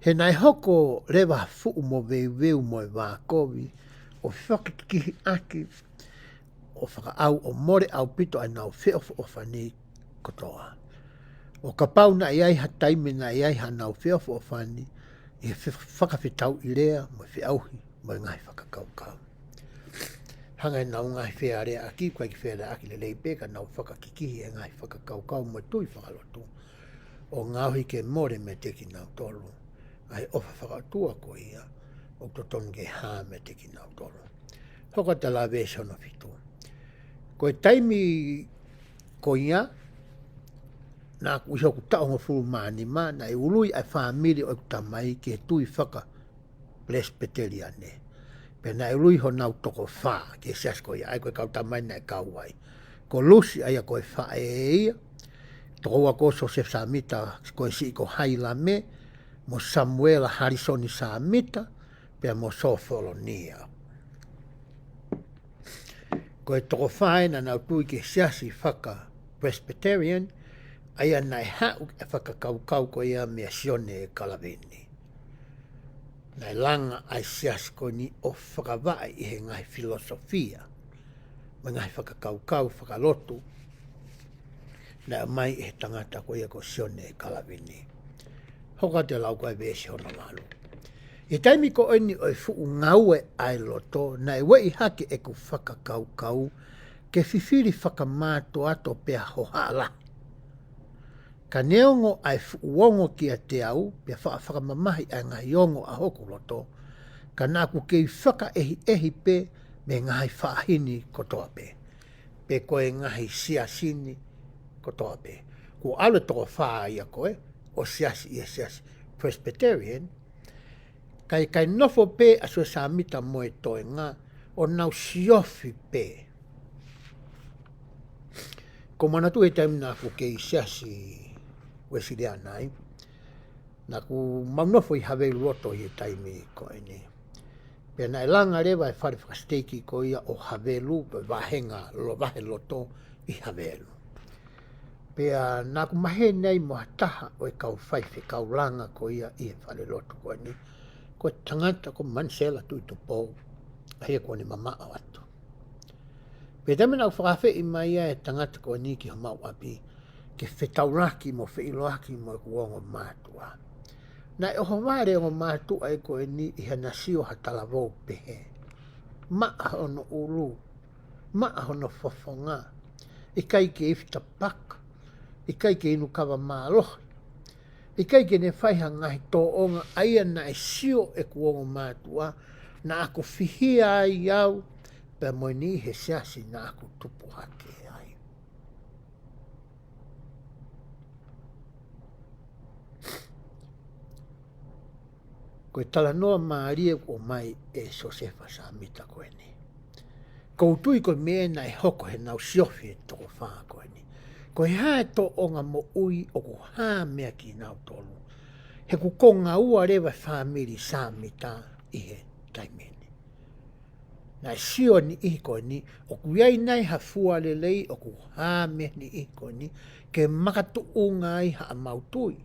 He nai hoko rewa fuu mo veu mo e wākovi, o whakakihi aki, o whakaau o more au pito ai nau whiofo o whani kotoa. O ka pau na iai ha taimi na iai ha nau whiofo o whani, i he whakawhitau i rea mo e whiauhi mo e ngai whakakaukau. Hanga nau ngai whea aki, kwa ki whea aki le leipeka nau whakakikihi e ngai whakakaukau mo tui whakalotu. O ngauhi ke more me teki nau tolu, ai ofa whakatua ko ia, o totonu ke hā me teki nau tolu. Hoka te la vese ono fitu. Ko e taimi ko ia, nā ku iho ku taonga fulu maani maa, na e ului ai whamiri o kutamai ke tui whaka Presbyteriane. Pe na e ului ho nau toko wha, ke sias ko ia, ai koe kautamai na e kauai. Ko lusi ai a koe wha e ia, toko wa ko so se samita, koe si ko haila me, mo Samuela Harrison Samita pe mo Sofolonia. Ko e toko whae na nau tui ke siasi whaka Presbyterian, aia nai hau e whakakaukau ko ia mea sione e Kalavini. Nai langa ai siasi ko ni o whakawai i he ngai filosofia, ma ngai whakakaukau, whakalotu, na mai e tangata ko ia ko sione e Kalavini. Hoka te lau koe vesi hona malu. I taimi ko eni o fu ngaue ai loto na e wei hake e ku whakakaukau ke whiwhiri whakamāto ato pia hohala. Ka neongo ai fu uongo ki a te au pia whakamamahi ai ngai ongo a hoku loto ka nāku kei whaka ehi pe me ngai whaahini kotoa pe. Pe koe ngai siasini kotoa pe. Ko ale toko whaa ia koe o siasi ia siasi Presbyterian kai nofo pe asua Samita moe toe ngā o nau siofi pe. Ko manatu e taimi nāku kei siasi Weslea nai, nāku maunofo i hawe roto i e taimi ko eni. Pea nai langa rewa e whare whakasteiki ko ia o Havelu, pe wahenga lo wahe loto i Havelu. Pea nāku mahe nei mo hataha o e kau whaife, kau langa ko ia i e whare loto ko eni. Ko tangata ko Mansela tui tu pō, ahia ko ni mama o atu. Pe tame nau whakawhi i mai e tangata ko ni ki ho mau api, ke whetauraki mo whiiloaki mo e kuongo mātua. Na e oho wāre o mātua e ko e ni i hana sio hatalavou pehe. Maa hono ulu, maa hono fofonga, i kai ke ifta paka, i kai ke inu kawa mālohi, i kai ke ne whaiha ngahi tō onga aia na e sio e kuongo mātua, na ako whihia ai au, pe moi ni he siasi na ako tupu hake ai. Koe tala noa maarie o mai e Josefa Samita koe ni. Koutui koe mea na e hoko he nau siofi e toko whaa koe ni. Koe hae tō onga mo ui o ko haa mea ki nau tolu. He ku konga ua rewa whamiri Samita i he taimeni. Na sio ni i koe ni, o ku iai nai ha fua lelei o ku haa mea ni i koe ni, ke makatu unga i ha mautui.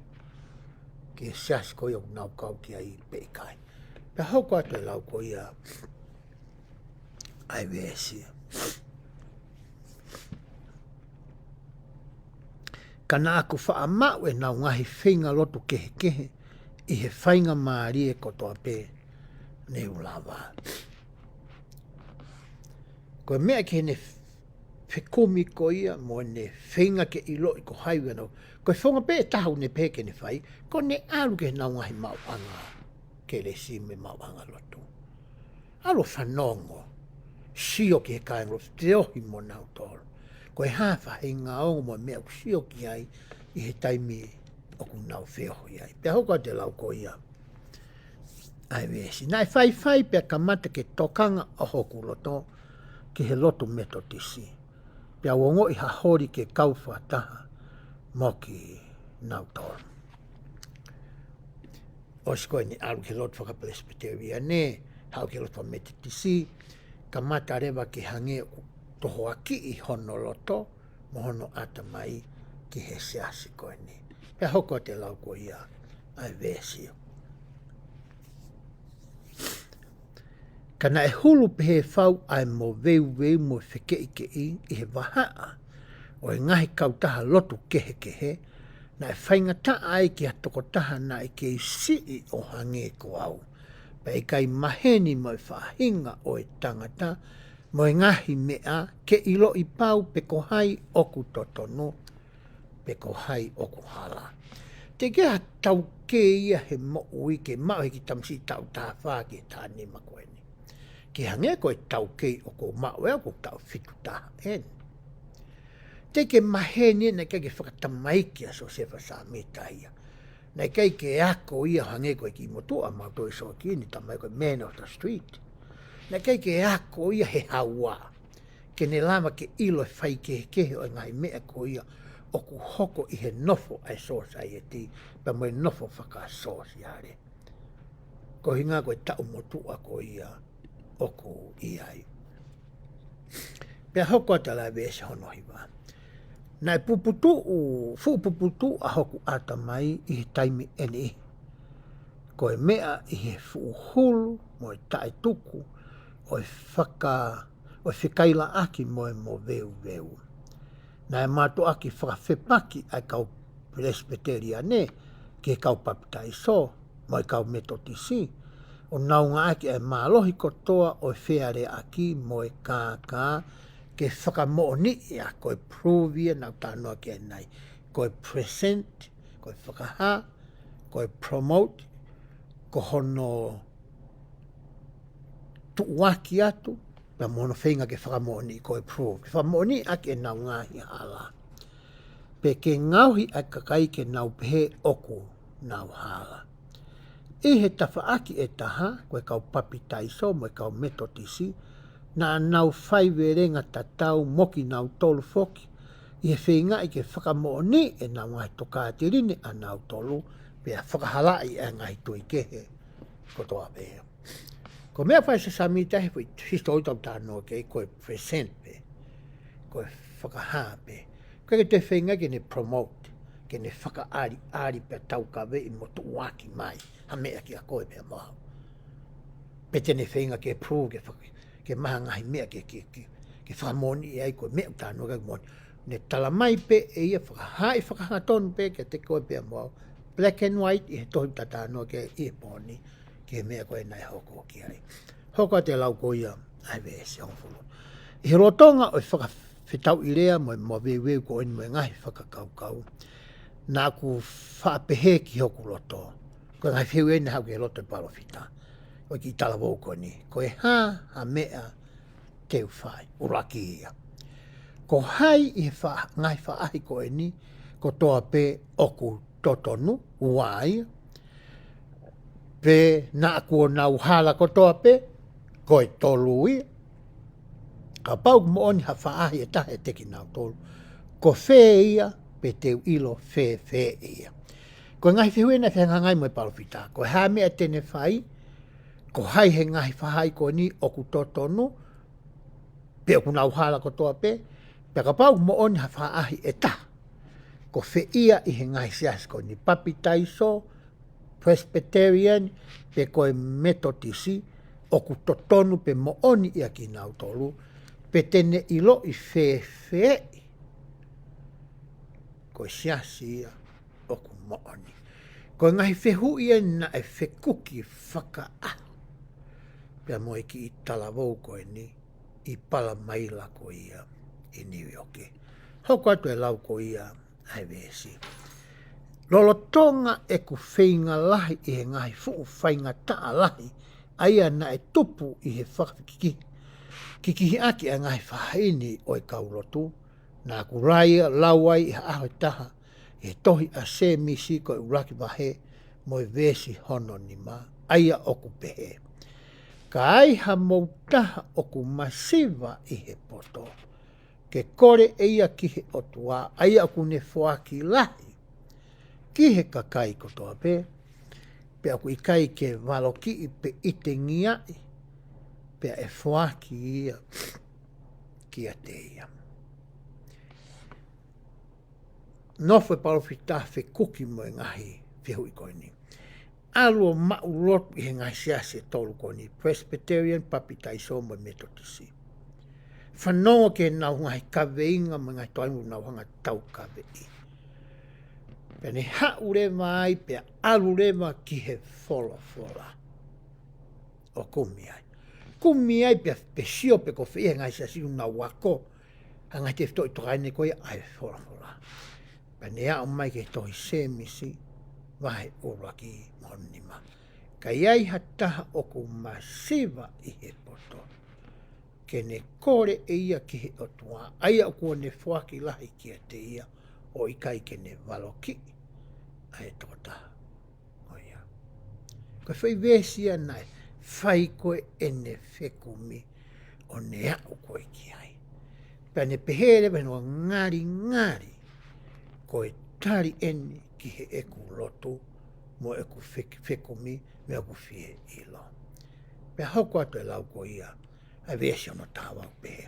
Ke sias koe o nau kau ki ai peikai. Pe hau koe atu e lau koe ia ai weesia. Kana aku wha mau e nau ngahi whinga lotu kehe i he whainga maari e kotoa pe ne ulawa. Koe mea ke ne whekumi ko ia mo ne whinga ke ilo i ko haiwe no. Koe whonga pe e tahau ne peke ne whai, ko ne alu ke nau ngahi mau anga ke le si me mau anga lotu. Alo whanongo, sio ke he kaingo, te ohi mo nau tolu. Koe hawha he ngā ongo mo mea usio ki ai i he taimi o ku nau wheho i ai. Pea hoka te lau ko ia. Ai wesi. Nai whai pea kamata ke tokanga o hoku loto ki he loto metotisi. Pea wongo i hahori ke kauwha taha mo ki nau tolu. Osi koe ni alu ke loto whaka Presbyterian ne, hau ke loto metotisi, kamata rewa ke hange toho aki i hono loto, mo hono ata mai ki he siasi koe ni. Pea hoko te lau ko ia ai vesio. Kana e hulu pe he whau ai mo veu mo whekei i he wahaa, o e ngahi kautaha lotu kehe, na e whaingata ai ki a tokotaha na e kei sii o hange ko au. Pa e kai maheni mo e whahinga o e tangata, mo e ngahi mea ke ilo i pau pe ko hai oku totono, pe ko hai oku hala. Te kia tau ke ia he mo ui ke mao he ki tamsi tau tā whā ke tā nima koe ni. Ke hange koe tau ke o ko mao ea ko tau fitu tā en. Te ke maheni na ke whakatamai ki a Josefa Samita ia. Na kei ke ako ia hange koe ki motua mau toi so ki ni tamai koe man of the street. Na kei ke ako ia he haua, ke ne lama ke ilo e whai ke o ngai mea ko ia, oku hoko i he nofo ai society pa mo nofo whaka sosiare. Ko hinga koe tau motua ko ia oku iai. Pea hoko atala vese hono hiwa. Nai puputu a hoku ata mai i he taimi eni. Koe mea i he fuhulu mo i tae tuku o whikaila aki mo e mo veu. Nai mato aki whakawhepaki ai kau Presbyteria ne ke kau papitai so mo i kau metotisi o naunga aki e malohi kotoa o whiare aki mo e kākā ke whakamooni ia koe pruvia nau tānoa ke nai. Koe present, koe whakaha, koe promote, ko hono tuuaki atu, pa mono whenga ke whakamooni koe prove. Ke whakamooni aki e nau ngahi hala. Pe ke ngauhi ai kakai ke nau pehe oku nau hala. I he tawhaaki e taha, koe kau papi taiso, mo e kau metotisi, na nau whaiwerenga tatau moki nau tolu foki, i he whenga i ke whakamooni e nau ngai tokatirine a nau tolu, pe a whakahalai e ngai tui kehe, kotoa pehe. Ko mea whai sa sami tahi, histo uitau tānoa ke koe present pe, koe whakaha pe, koe te whenga ke ne promote, ke ne whakaari pe tau kawe i motu waki mai, ha mea ki a koe pe mau. Pe te ne whenga ke prove ke maha ngahi mea ke whakamoni i ai koe mea tānoa ke moni. Ne tala mai pe e ia whakaha tonu pe ke te koe pe mau. Black and white i he tohi tānoa ke i poni. Ke mea koe nai hoko ki ai. Hoko te lau ko ia, ai vee se hongfulu. I he rotonga o whakawhetau i rea mo weu ko eni mo ngahi whakakaukau. Nā ku whaapehe ki hoku roto. Koe ngai whiu eni hau ke roto e palofita. Koe ki tala woko ni. Koe ha mea teu whai, uraki ia. Ko hai i he ngai whaahi ko eni, ko toa pe oku totonu, uai, pe na kua nau hala kotoa pe, koe tolu ia. Ka pau mo oni ha whaahi e tahe teki nau tolu. Ko whē ia, pe teu ilo whē ia. Ko ngahi whihuena whenga ngai mo e palofita. Ko hā mea tene whai, ko hai he ngahi whahai ko ni oku totonu, pe oku nau hala kotoa pe, pe ka pau mo oni ha whaahi e taha. Ko whē ia i he ngahi sias ko ni papi taiso, Presbyterian, pe koe metotisi, oku totonu pe mooni ia ki nau tolu, pe tene ilo i whē, koe siasi ia, oku mooni. Koe ngahi whehu ia na e whekuki whaka ahu, pe mo e ki i talavou koe ni, i pala maila ko ia, i New York. Hoko atu e lau ko ia, ai vesi. Lolotonga e ku whainga lahi i he ngahi fuu whainga taa lahi, aia na e tupu i he whakawhikiki. Kikihi aki a ngahi whahaini o e kaulotu, nā ku raia lauai i aho taha, e tohi a se misi ko e uraki wahe, mo e vesi hono ni ma, aia oku pehe. Ka aiha mou taha oku masiva i he poto, ke kore eia ki he otua, aia oku ne whoaki lahi, ki he kakai kotoa pe, pe aku i kai ke waloki i pe ite ngiai, pe e whoaki ia ki a te ia. Nofo e palofita whe kuki mo e ngahi whihu i koe ni. Alua mau lotu i he ngahi siase tolu koe ni, Presbyterian papi taiso mo metotisi. Whanoa ke nau ngahi kaweinga mo ngai toaimu nau hanga tau kawei. Pene hau rewa ai, pe alu rewa ki he whola. O kumi ai. Kumi ai pe sio pe ko whia ngai sa siu na wako. Hangai te whitoi tokaine koe ai whola. Pene au mai ke tohi se misi, wahe uraki monima. Ka iai hataha oku masiva i he poto. Ke ne kore e ia ki he otua. Aia oku ne whaki lahi ki a te ia, o ikai ke ne waloki. Ai tota oia ko foi vesia nai fai ko ene fekumi o ne au ko ki ai pe ne pehere ben o ngari koe tari eni ki he eku lotu, mo eku whekumi, me eku fie ilo. Pea hoko atu e lau ko ia, a vesi ono tāwau pehe.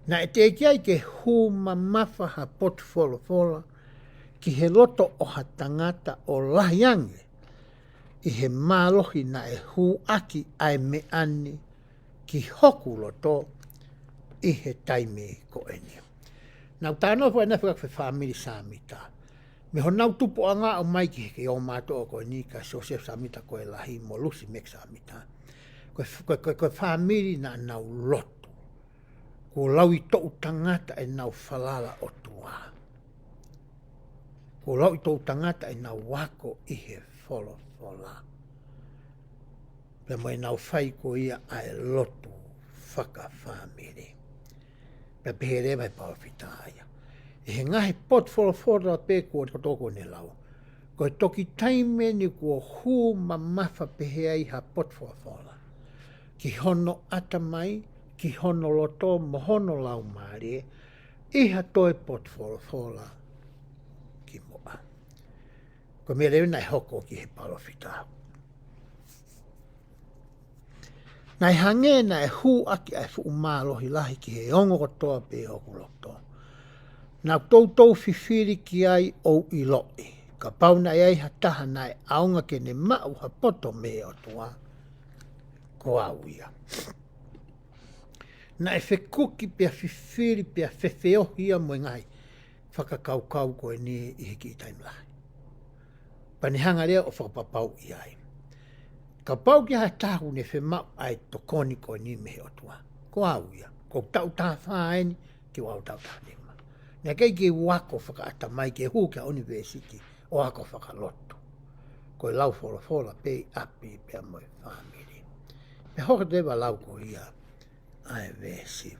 Na e te kiai ke huma mafa ha potu fola, ki he loto o ha tangata o lahiange, i he mālohi na e hu aki ai me ani, ki hoku loto, i he taimi ko eni. Nau tāno fo e nefaka fe whamiri Samita. Me ho nau tupu anga o mai ki he o mātoa ko ni ka Joseph Samita ko e lahi mo Lucy Mek Samita. Ko whamiri na nau lotu. Ko lau i tou tangata e nau falala o tua. Ko lau i tou tangata e nau wako i he fola. Pe mo e nau whai ko ia a e lotu whaka whamiri. Pe pehere mai pawhitaya. E he ngahi pot fola pe ko toko ne lau. Ko toki taime ni ko hu mamafa pehea i ha pot fola. Ki hono ata mai, ki hono loto, mo hono lau maare, iha toi pot fola ki moa. Ko mea lewe nai hoko ki he palofita. Nai hange nai hu aki ai fu umalohi lahi ki he ongo kotoa pe hoku loto. Nau tautou whiwhiri ki ai o i loi. Ka pauna ai ha taha nai aunga ke ne mau ha poto me o tua. Ko auia. Na e whekuki pia whiwhiri pia whewheohia mo ngai whakakaukau ko e ni i hiki i taimlahi. Panihanga lea o whakapapau i ai. Ka pau ki ha tahu ne whemau ai tokoni ko ni mehe o tua. Ko auia. Ko tau tā whaeni ki wau tau tā nema. Nea kei ke wako whakaata mai ke hu kia university o ako whakaloto. Ko e lau fola pe api pe moe whamiri. Me hoka tewa lau ko ia ai vesi.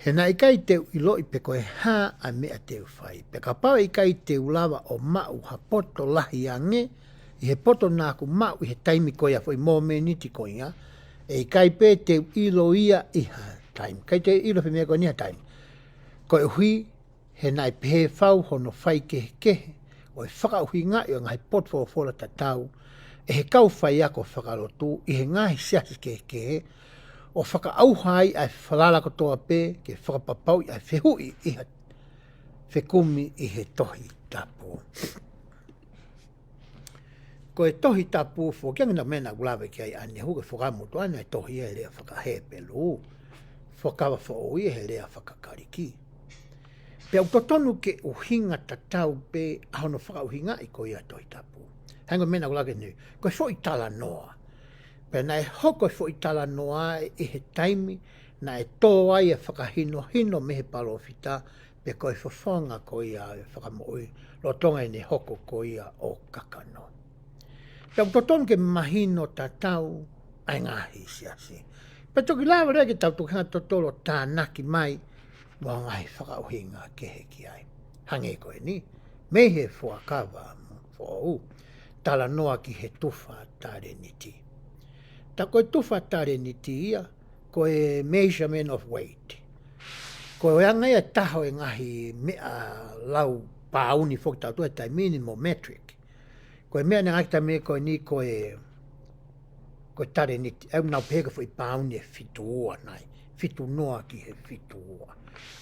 He na i kai teu i loi pe koe hā a mea teu whai. Pe ka pau i kai teu lawa o mau ha poto lahi ange, i he poto nāku mau i he taimi koe a fwoi mō me niti koe ia, e i kai pe teu ilo ia i ha taimi. Kai teu ilo pe mea koe ni ha taimi. Koe hui, he nai pehe whau hono whai kehe, o e whakauhi ngā i o ngai poto fola tatau, e he kau whai ako whakalotu, i he ngahi siasi kehe, o whakaauhai ai whalala kotoa pe, ke whakapapau ai whehui i ha whekumi i he tohi tapu. Ko e tohi tapu fo kiangi na mena ulawe ki ai ane huke whakamutu ane ai tohi e lea whakahepelu, whakawa whaoi e lea whakakariki. Pe au totonu ke uhinga tatau pe ahono whakauhinga i ko ia tohi tapu. Hango mena ulawe ni, ko e whoi tala noa. Pe na e hoko fo i tala noa i he taimi, na e tō ai e whakahino me he palofita, pe koe whawhonga ko ia e whakamoui, lo tonga i ne hoko ko ia o kakano. Pe au totonu ke mahino tatau, ai ngahi siasi. Pe toki lawa rea ke tau tukanga totolo tā naki mai, wa ngai whakauhinga kehe ki ai. Hange koe ni, me he fuakawa fo tala noa ki he tufa tare niti. Ta koe tufa tare ni tia, koe measurement of weight. Koe anga ia taho e ngahi mea lau pauni fok tau tua tai minimum metric. Koe mea nga akita me koe ni koe tare ni tia, au nau pega fo i pauni e fitua nai, fitu noa ki he fitua.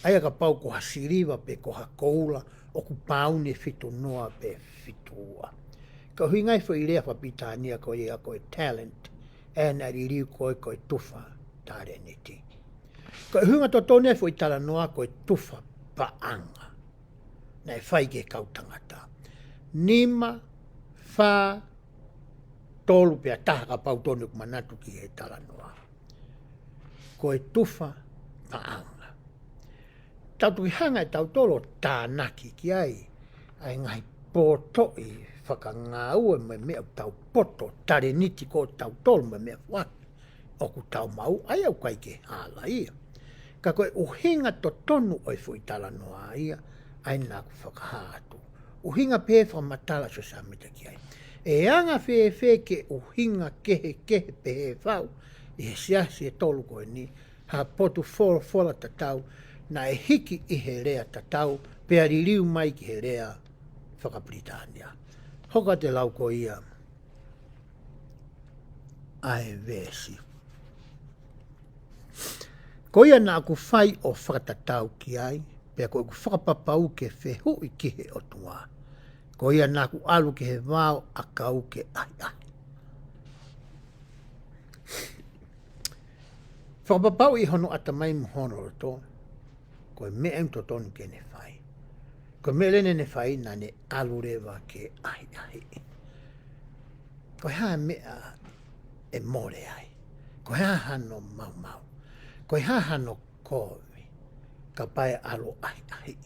Aia ka pau ko hasiriwa pe ko hakoula, o ku pauni e fitu noa pe fitua. Ka hui ngai fo i rea whapitania koe ia koe talent, e na ririu koe tufa tare niti. Koe hunga to tone fo i tala noa koe tufa paanga. Na e whai ke kautangata. Nima, wha, tolu pia taha ka pau tonu kumanatu ki he tala noa. Koe tufa paanga. Tau tuki hanga e tau tolo tānaki ki ai. Ai ngai pōtoi whakangā ua me mea tau poto, tare niti ko tau tolu me mea waki, o ku tau mau, ai au kai ke hala ia. Ka koe uhinga to tonu oi fui tala noa ia, ai nā ku whakahātu. Uhinga pēwha matala so samita ki ai. E anga whewhe ke uhinga kehe pehe whau, I he siasi e tolu koe ni, ha potu fola tatau, na e hiki I he rea tatau, pea ririu mai ki he rea whakapritania. Hoka te lau ko ia, ai vesi. Ko ia na aku whai o whakatatau ki ai, pea ko ku whakapapau ke whehu I ki he o tua. Ko ia na aku alu ke he vāo a kau ke ai. Whakapapau I hono atamai mohono roto, ko e mea to tonu ke ne whai. Ko me lene ne whai na ne alu rewa ke ai. Ko hea mea e more ai. Ko hea hano mau. Ko hea hano kovi. Ka pai alu ai.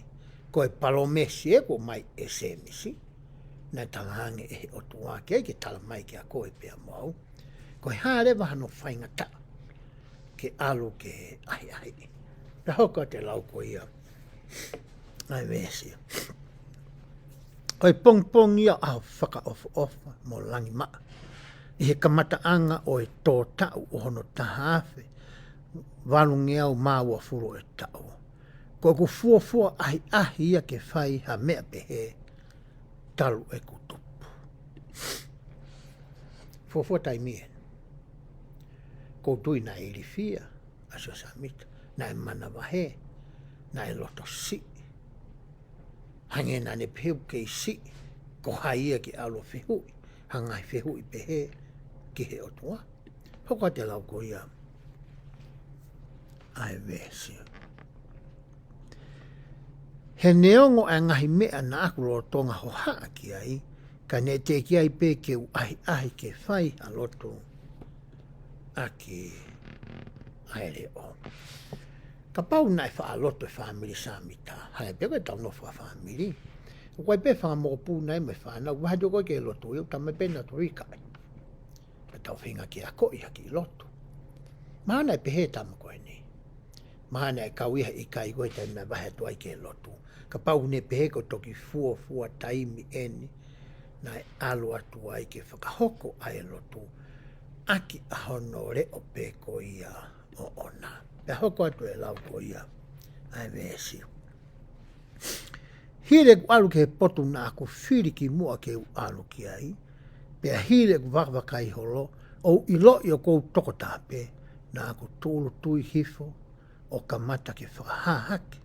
Ko e palomesi e ko mai e semisi. Na talange e o tua ke tala mai ke a koe pia mau. Ko hea rewa hano whainga ta. Ke alu ke ai. Pe hoka te lau ko ia. Ai vesi. Oi pong ia au whaka ofa mo langi maa. I he kamata anga o e tō tau o hono tahawhi. Walungi au māua furo e tau. Ko ku fuafua ahi ia ke whai ha mea pehe. Talu e kutupu. Fuafua tai mien. Ko tui na iri fia. Aso samita. Na e mana wahe. Na e loto si. Hange na ne pehu ke si. Ko haia ki alo whihui. Hangai whihui pehe. Ki he o tua. Hoka te lau ko ia. Ai vesi. He neongo a ngahi mea na aku lo tonga ho haa ki ai. Ka ne te ki ai pe ke u ahi ke whai a loto. Aki aere o. Ka pau nai wha loto e whamiri samita. Hai peko e tau no wha whamiri. Koe pe wha mō pū nai me whana. Wahado koe ke loto iu tame pena torikai. Ka tau whinga ki a koi haki loto. Mahana e pehe tama koe ni. Mahana e kau iha I kai koe te me wahe tuai ke loto. Ka pau ne pehe ko toki fua taimi eni. Na e alu atu ai ke whakahoko ai loto. Aki ahono re o pe ko ia o ona. Pe hoko atu e lau ko ia. Ai vesi. Hire ku alu ke potu na aku whiri ki mua ke u alu ki ai. Pea hire ku wakawakai holo. O ilo I o kou toko tāpe. Na aku tūlu tui hifo. O kamata ke whakahahaki.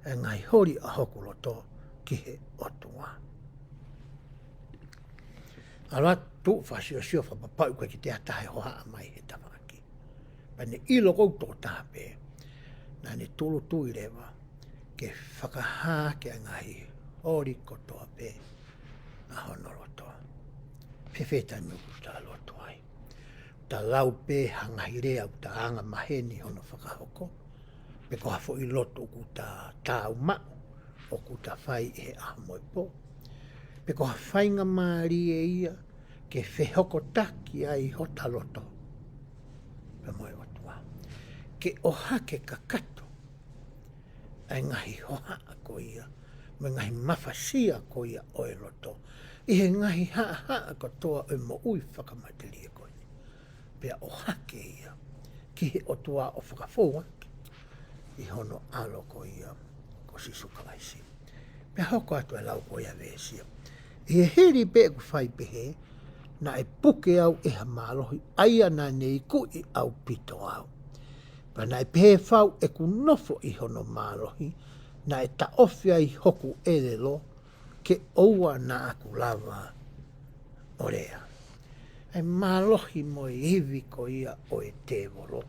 E ngai hori a hoku loto ki he otua. Ala tu whasio whapapau koe ki te atahe hoa mai he tawaki. Pane ilo kou toko tāpe. Na ne tūlu tui rewa. Ke whakahake a ngai hori kotoa pe. A hono loto. Pewheta nuku ta loto ai. Ta lau pe hangahi rea u ta anga maheni hono whakahoko. Pe ko hafo I loto ku ta tāu mau. O ku ta whai e ahamoe po. Pe ko hawhainga maari e ia. Ke whehoko taki ai hota loto. Pe moe otua. Ke ohake kakato. Ai ngahi hoha ko ia. Me ngahi mawhasia ko ia oe loto. I he ngahi haa kotoa o mo ui whakamateri e koe. Pea ohake ia. Ki he otua o whakafouaki. I hono alo ko ia. Ko sisu kalaisi. Pea hoko atu e lau ko ia vesia. I he hiri pe ku whai pehe. Na e puke au e ha mālohi. Aia na nei ku I au pito au. Pa na e pehe whau e ku nofo I hono mālohi. Na e ta ofia I hoku elelo. Ke oua na aku lava orea. Ai mālohi mo I hivi ko ia o e tevolo.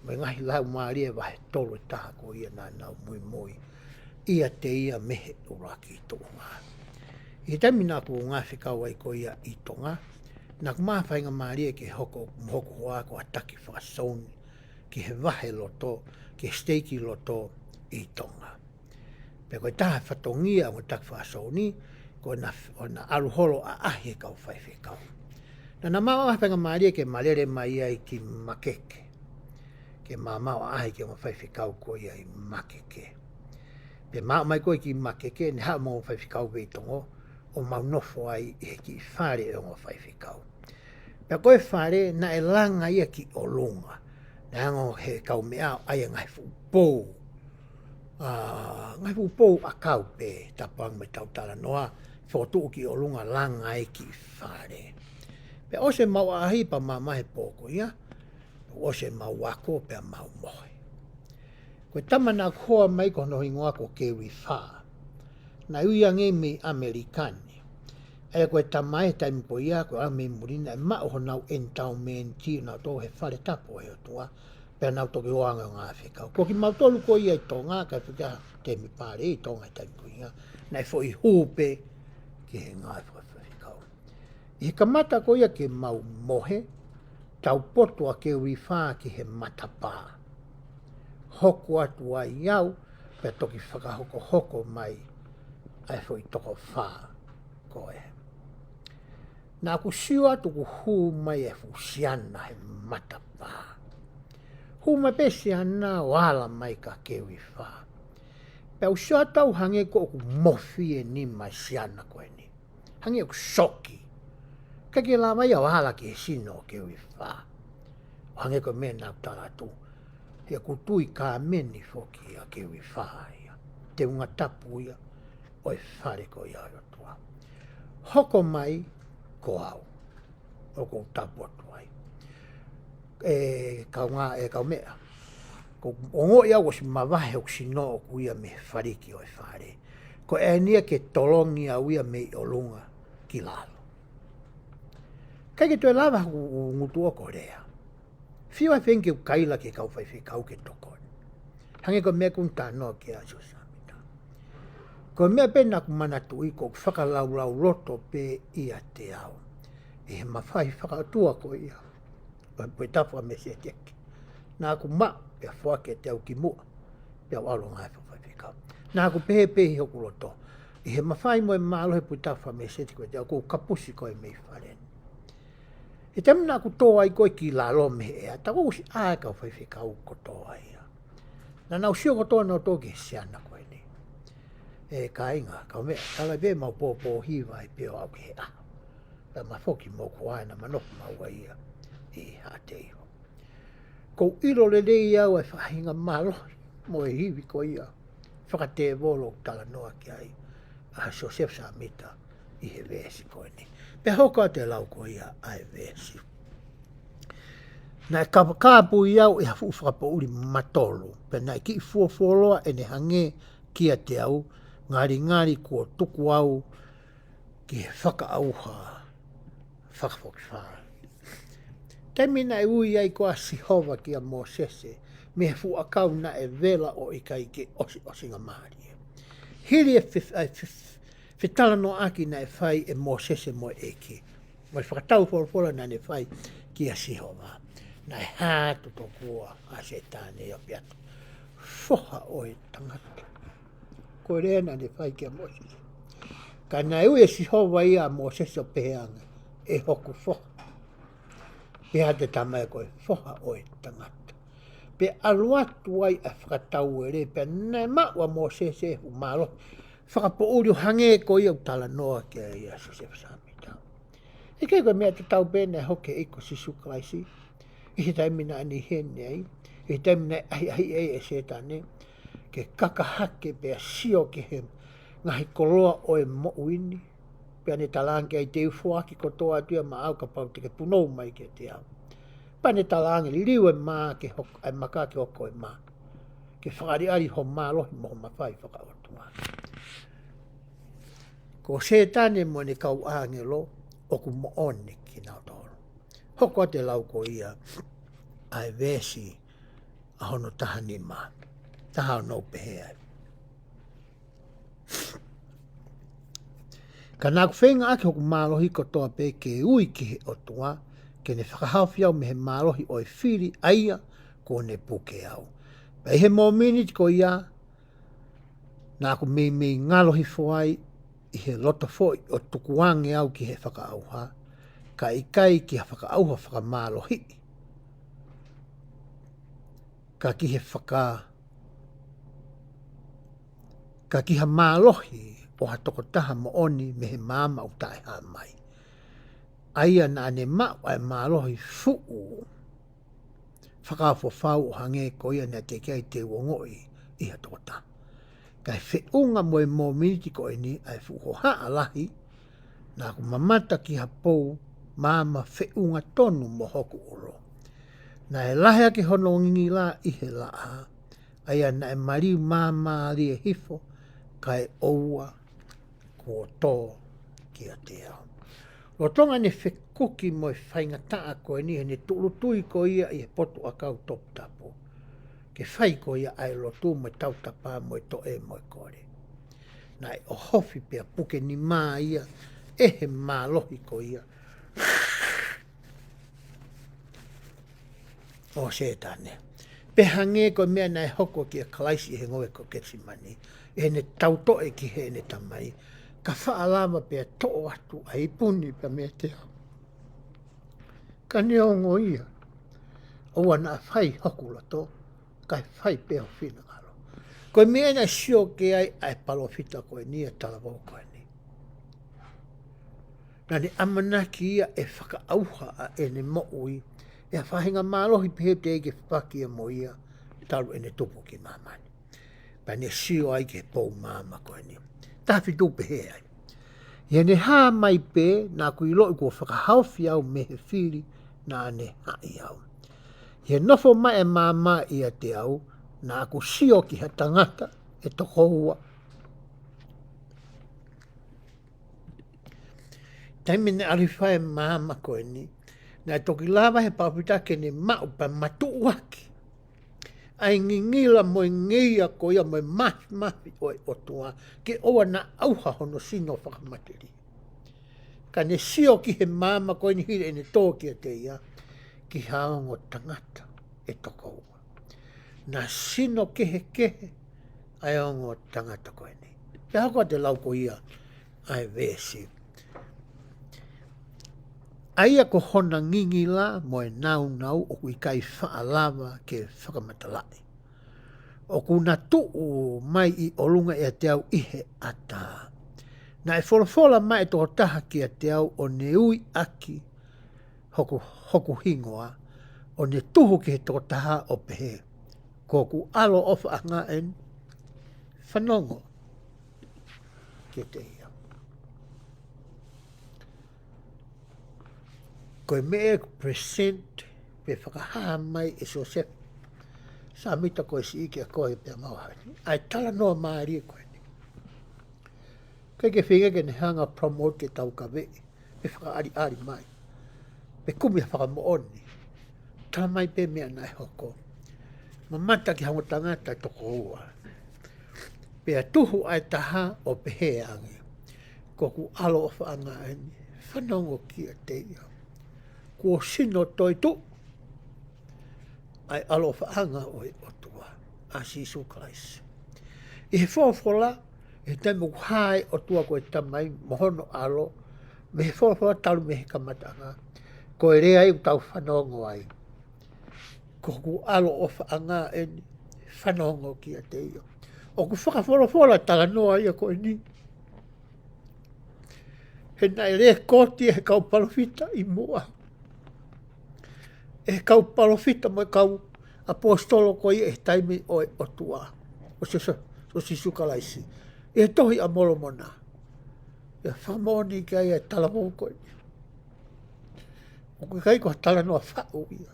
Me ngahi lau maari e wahe tolo e taha ko ia nā nau mui. Ia te ia mehe uraki I tonga. I te mina ku ngā whikau ai ko ia I tonga. Nā ku māwhainga maari e ke hoko hoa ko ataki whakasoni. Ki he wahe loto, ke steiki loto I tonga. Pe koe taha whatongia o tak whasoni, ko na aluholo a ahi e kau whai whikau. Nā māwhainga maari e ke malere mai ai ki makeke. Ke mamau ahi ke mo whai whikau ko ia I makeke. Pe mai koe ki makeke, ne haa mo whai whikau veitongo, o mau nofo ai e ki whare e o mo whai whikau. Pea koe whare na e langa ia ki o lunga. Na ango he kau mea ai ngai fupou. Ngai fupou a kau pe tapang me tau tala noa. Whotu ki o lunga langa e ki whare. Pea o se mau ahi pa mamahe pōko ia. O se mau wako pea mau mohe. Koe tamana koa mai kono hingoa ko kewi wha. Na uia nge me Amerikani. E koe tamai taimi po ia koe a me murina e mao ho nau endowment na tō he whare tapo he o tua. Pea nau toki oanga ngā whikau. Ko ki mau tolu ko ia i tonga kai whika te mi pare i tonga i taimi po ia. Na e fo i hūpe ki he ngā whikau. I he kamata ko ia ke mau mohe. Tau poto a ke wifā ki he matapā. Hoko atu ai iau, pea toki whakahoko hoko mai, ai fo i toko whā koe. Nā ku siu atu ku hū mai e fu siana he matapā. Hū mai pe siana wala mai ka ke wifā. Pea u siu atau hange ko ku mofi e ni mai siana koe ni. Hange ku soki. Kake la mai a wala ki sino ke wifā. Hange ko me nau tala tu. Hea kutui ka meni foki a ke wifā ia. Te unga tapu ia. Oi whare ko ia o tua. Hoko mai ko au. Oko tapu atu ai. Kau mea. Ko ongo ia wasi mawahe o sino o kuia me whariki oi whare. Ko e nia ke tolongi a uia me o lunga ki lalo. Kai ke tue lava ku ngutu o korea. Whiwa whenke u kaila ke kau whai kau ke toko. Hange ko mea kun tānoa ke a susamita. Ko mea pena ku manatu i ko whakalau loto pe ia te au. E he mawhai whakatua ko ia. Pai pui tawha me se teke. Nā ku ma pia whake te au ki mua. Pia walo ngai whai kau. Nā ku pehe pehe hoku loto. E he mawhai mo e malo he pui tawha me se teke. Te au ku kapusi ko e mei wharen. E te mna ku toa i koe ki la lo me ea, ta usi ae kau whai whikau ko toa ia. Na nau sio ko toa nau toki siana koe ni. E ka inga, kau mea, tala be mau pōpō hiwa i peo au ke a. Ta ma foki mo ko aina manoku maua ia, i ha te iho. Ko ilo le dei au e whahinga malo, mo e hiwi ko ia. Whakate volo tala noa ki ai, a Joseph Samita i he vesi koe ni. Pe hoka te lau ko ia ai vesi. Nai kāpu iau e hafu whakapo uri matolu. Pe nai ki fuafoloa e ne hange kia te au. Ngari kua tuku au ki he whakaauha. Whakafoki whaa. Temi nai ui ai koa sihova ki a Mosese. Me he fu akau na e vela o ikai ke osi ngā maari. Hiri e Whitala no aki na e whai e Mosese mo eke. Mai whakatau wholofola na ne whai ki a Sihova. Na e hātu to kua a se tāne o piatu. Whoha o e tangata. Ko rea na ne whai ki a Mosese. Ka na e ue Sihova ia a Mosese o peheanga. E hoku whoha. Pea te tamai koe whoha o e tangata. Pe aluatu ai a whakatau e re. Pe nai maua Mosese hu malo. Whakapo uri hange ko ia utala noa ke ia Joseph Samita. E kei koe mea te tau pēne hoke eiko sisu klaisi. I he taimina ani hene ai. I he taimina ahi e setane. Ke kakahake pea sio ke he ngahi koloa o e mo'uini. Pea ne talange ai te ufuaki ko toa tuia ma au ka pau te ke punou mai ke te au. Pa ne talange liu e maa ke hoko, ai maka ke hoko e maa. Ke whakariari ho maa lohi mo mawhai whakaotua. Ko se tane mo ne kau angelo o ku moone ki nau toro. Hoko te lau ko ia ai vesi a hono taha ni ma. Taha o nou pehe ai. Ka nā ku whenga ake hoku mālohi ko toa pe ke ui ki he otua ke ne whakahawhi au me he mālohi o e whiri aia ko ne puke au. Pei he mō minute ko ia nā ku mei ngalohi fwai i he loto foi o tukuange au ki he whakaauha, ka ikai ki he whakaauha whakamālohi. Ka ki he ka ki ha mālohi o ha tokotaha mo oni me he māma o tae ha mai. aia na ne mau ai mālohi fuu. Whakawhawhau hange ko ia na te kei te wongoi i hatota. Kai whiunga moe mō miniti ko ni ai fuho haa lahi na ku mamata ki hapou māma whiunga tonu mo hoku uro. Na e lahi ake hono ngingi la i he laa aia na e mariu māma li e hifo kai oua kua tō ki a te ao. Lo tonga ne whekuki mo e whainga taa koe ni he ne tuulutui ko ia i he potu a kau topu tapu. Ke whai ko ia ai lo tu mo tau tapa mo to e mo kore. Na e o hofi pia puke ni maa ia e he maa lohi ko ia. O se tane. Pe hange ko mea na e hoko ki a kalaisi he ngoe ko kesimani. E ne tau to e ki he ne tamai. Ka whaalama pia to'o atu a ipuni pia mea te hau. Ka neongo ia. Oua na whai hokula to. Kai whai pia o whina alo. Koe mea na sio ke ai ai palofita koe ni a talavau koe ni. Na ni amanaki ia e whaka auha a ene mo ui. E a whahinga mālohi pehe te eke whaki a mo ia. Taru ene tupu ki mamani. Pa ne sio ai ke pou mama koe ni. Tafi tupe he ai. Ia ne haa mai pe na kui loi kua whakahauwhi au me he whiri na ne hai au. Ia nofo mai e mama ia te au na aku sio ki ha tangata e toko hua. Taimene arifai mama koe ni na toki lava he papita ke ne mau pa matu waki. Ai ngingila mo ngia ko ia mo mafi oi otua ke oa na auha hono sino whakamateri. Ka ne sio ki he mama ko ni hire ne tōki a te ia ki haongo tangata e toko ua. Na sino kehe ai ongo tangata ko ni. Te hako te lau ko ia ai vesi. Aia ko hona ngingila mo e nau o kui kai whaalava ke whakamatalai. O kuna tuu mai i olunga e te au ihe ata. Na e wholofola mai e toko taha ki a te au o ne ui aki hoku hingoa o ne tuhu ki he toko taha o pehe. Ko ku alo ofa anga en whanongo ki te ia. Koe mea present pe whakahaa mai e so se sa mita koe si ike a koe pe mauhani. Ai tala noa maari e koe ni. Koe ke whinga ke ne hanga promote ke tau ka vei. Pe whakaari mai. Pe kumi a whakamooni. Tala mai pe mea nai hoko. Mamata ki hango tangata e toko ua. Pe a tuhu ai taha o pe he angi. Ko ku alo o whaanga eni. Whanongo ki a te ia. Kua sino toi tu, ai alo whaanga oi otua, a Sisu Christ. I he whawhola, e taimu hai otua koe tamai, mohono alo, me he whawhola talu me he kamatanga, koe rea i utau whanongo ai. Ko ku alo o whaanga eni, whanongo ki a te ia. O ku whakawhola tala noa ia koe ni. He nai rea koti e kau palofita i mua. E kau palofita mo e kau apostolo ko i e taimi o e otua. O se sukalaisi. E tohi a molo mona. E whamoni ki ai e talamou ko i. O kui kai ko tala noa whau ia.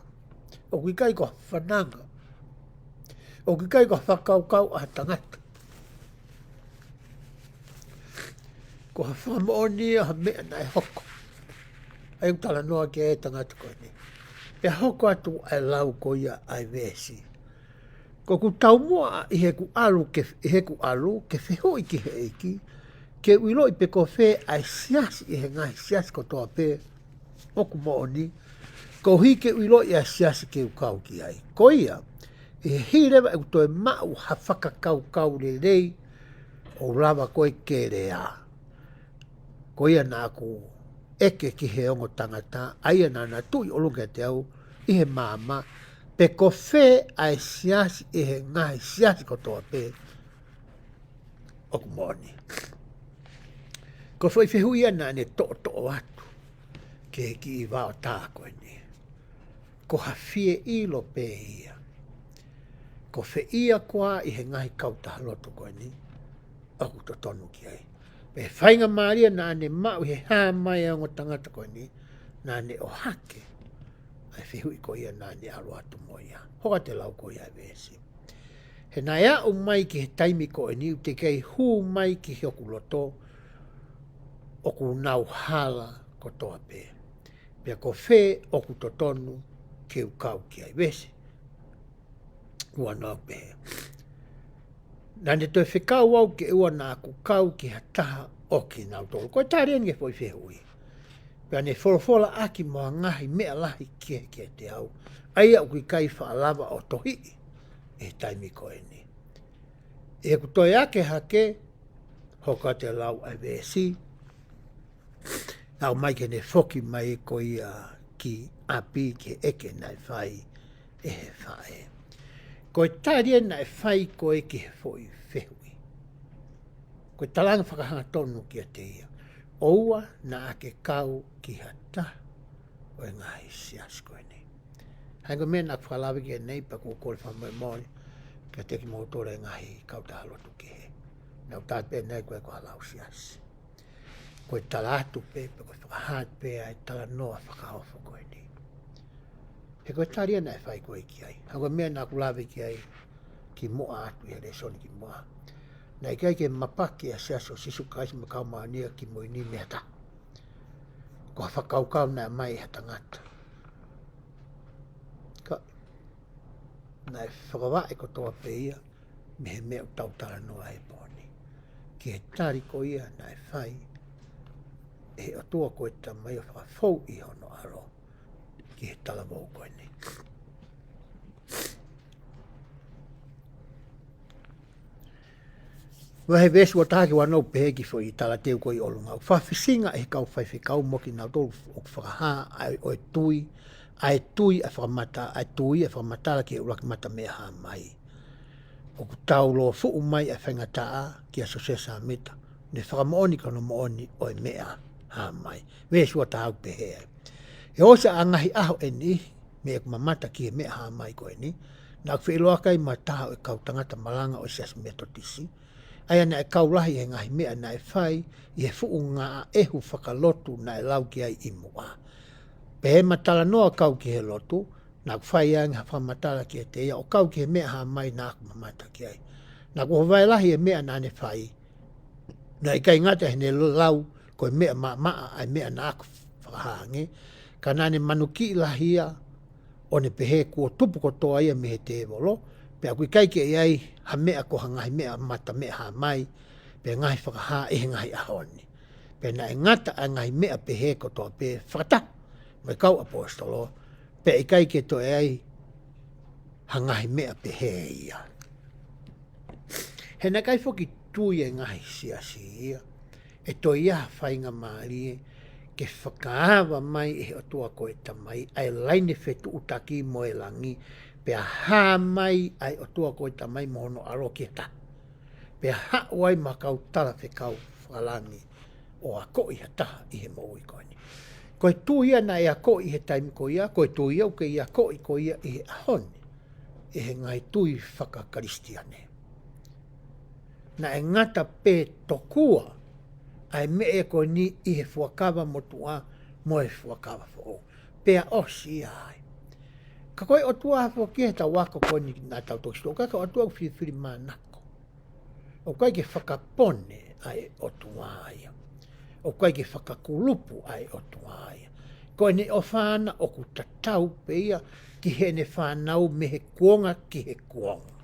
O kui kai ko whananga. O kui kai ko whakaukau a tangata. Ko ha whamoni a mea na e hoko. Ai tala noa ki e tangata ko ni. Pe hoko atu ai lau ko ia ai vesi. Ko ku tau mua i he ku alu ke wheho i ki he eiki, ke uilo i pe ko whe ai siasi i he ngai siasi ko toa pe, oku mooni, ko hi ke uilo i ai siasi ke ukau ki ai. Ko ia, i he hirewa e kutoe mau ha whakakau le rei, o lava koe ke rea. Ko ia nā ku eke ki he ongo tangata, aia nana tui olunga te au, i he māma, pe ko whe ai siasi i he ngai siasi ko toa pe, oku mōni. Ko whai whehui ana ne to atu, ke ki I wao tā koe ni. Ko hawhie ilo pē ia. Ko whi ia koa I he ngahi kauta loto koe ni. Aku to tonu ki ai. Pe whainga maria na ane mau he hā mai a ngotangata koe ni. Na ane o hake. Ai whihui ko ia na ane alo atu mo ia. Hoka te lau ko ia vesi. He nai au mai ki he taimi koe ni. Te kei hū mai ki hioku loto. Oku nau hala ko toa pē. Pea ko whē oku to tonu ke ukau ki ai vesi. Ua nau pē. Nane toi whikau au ke ua nā ku kau ki hataha o ki nau tolu. Koe tāre nge poi whihui. Pea ne wholofola aki moa ngahi mea lahi ke te au. Aia uki kai whaalava o tohi. E taimi koe ni. E ku toi ake hake. Hoka te lau ai vesi. Au mai ke ne foki mai ko ia ki api ke eke nai whai e he whae. Ko tāria nai whai ko e ki he foi whehui. Ko talanga whakahanga tonu ki a te ia. Oua na ake kau ki hata o e ngahi sias koe ni. Hango mena whalawi ki e nei pa kua kore whamoe moi ka teki motore ngahi kau tahalotu ki he. Nau tāpe nei koe ko halau sias. Koe tala atu pe, koe whakahat pe ai tala noa whakahofo koe ni. He koe taria nai whai koe ki ai. Hango mea nā kulawe ki ai ki moa atu i hele soni ki moa. Nai kai ke mapaki a siaso sisu kaisi makau maania ki moini mea ta. Ko whakaukau nai mai hata ngata. Ka nai whakawae ko toa pe ia me he mea utau tala noa he poni. Ki he tari ko ia nai whai e atua koe ta mai o whakafou I hono aro ki he talamou koe ni. Wahe vesu o tāki wanau peheki fo I tala teu koe I olunga. Whawhisinga e kau whaiwhikau moki nau tolu o whakaha ai o e tui a whakamata ai tui a whakamatala ki e ulaki mata mea ha mai. O ku tau lo fuu mai a whengataa ki a sosesa mita. Ne whakamooni kono mooni o e mea ha mai. Vesu o tāu pehe. E osa a ngahi aho e ni me e kumamata ki e mea ha mai koe ni. Nā wheloakai ma taha e kau tangata malanga o sias metotisi. Aia na e kaulahi e ngahi mea na e whai I he fuu ngā ehu whakalotu na e lau ki ai I mua. Pehe matala noa kau ki he lotu, nā whai angi ha whamatala ki e te ia, o kau ki he mea ha mai nā kumamata ki ai. Nā kuhawai lahi e mea nā ne whai, nā I kai ngata he ne lau ko e mea maa ai mea nā whakahange, ka nā ne manuki lahia o ne pehe kua tupu kotoa ia me he te evolo, pea kui kai ke ai ha mea ko hangahi mea mata mea ha mai, pe ngahi whakaha e ngahi ahoni. Pe na e ngata a ngahi mea pehe kotoa pe whakata, mai kau apostolo, pe i kai ke to e ai hangahi mea pehe ia. He na kai whoki tui e ngahi siasi ia, e to ia whainga maari ke whakaawa mai e atua koe tamai, ai laine whetu utaki mo e langi, pe a ha mai ai atua koe tamai mohono aro ki ta. Pe a ha wai makau tala whekau whalangi o a ko I hataha I he maui koe ni. Koe tu ia na e a ko I he taimi ko ia, koe tu ia uke I a ko ia I he ahoni, e he ngai tui whakakaristiane. Na e ngata pe tokua, ai me e koe ni I he fuakawa motua mo e fuakawa fo. Pea osi ai. Ka koe o tua hafo ki he ta wako koe ni nā tau toksto, ka o tua whiwhiri mānako. O kai ke whakapone ai o tua aia. O kai ke whakakulupu ai o tua aia. Koe ni o whāna o ku tatau pe ia ki he ne whānau me he kuonga ki he kuonga.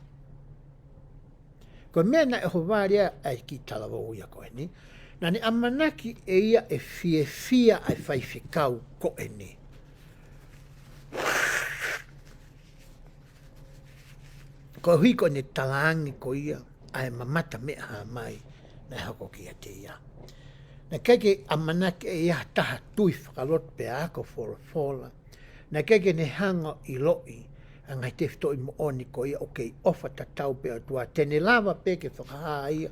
Koe mea na e hovaria ai ki talawo ia koe ni. Na ni amanaki e ia e fia ai whaiwhikau koe ni. Ko hui ko ne talangi ko ia ai mamata mea ha mai na hako ki a te ia. Na keke amanake e ia taha tui whakalot pe ako fola. Na keke ne hanga I loi a ngai te whito I mooni ko ia o kei ofa tatau pe atua. Tene lava pe ke whakaha ia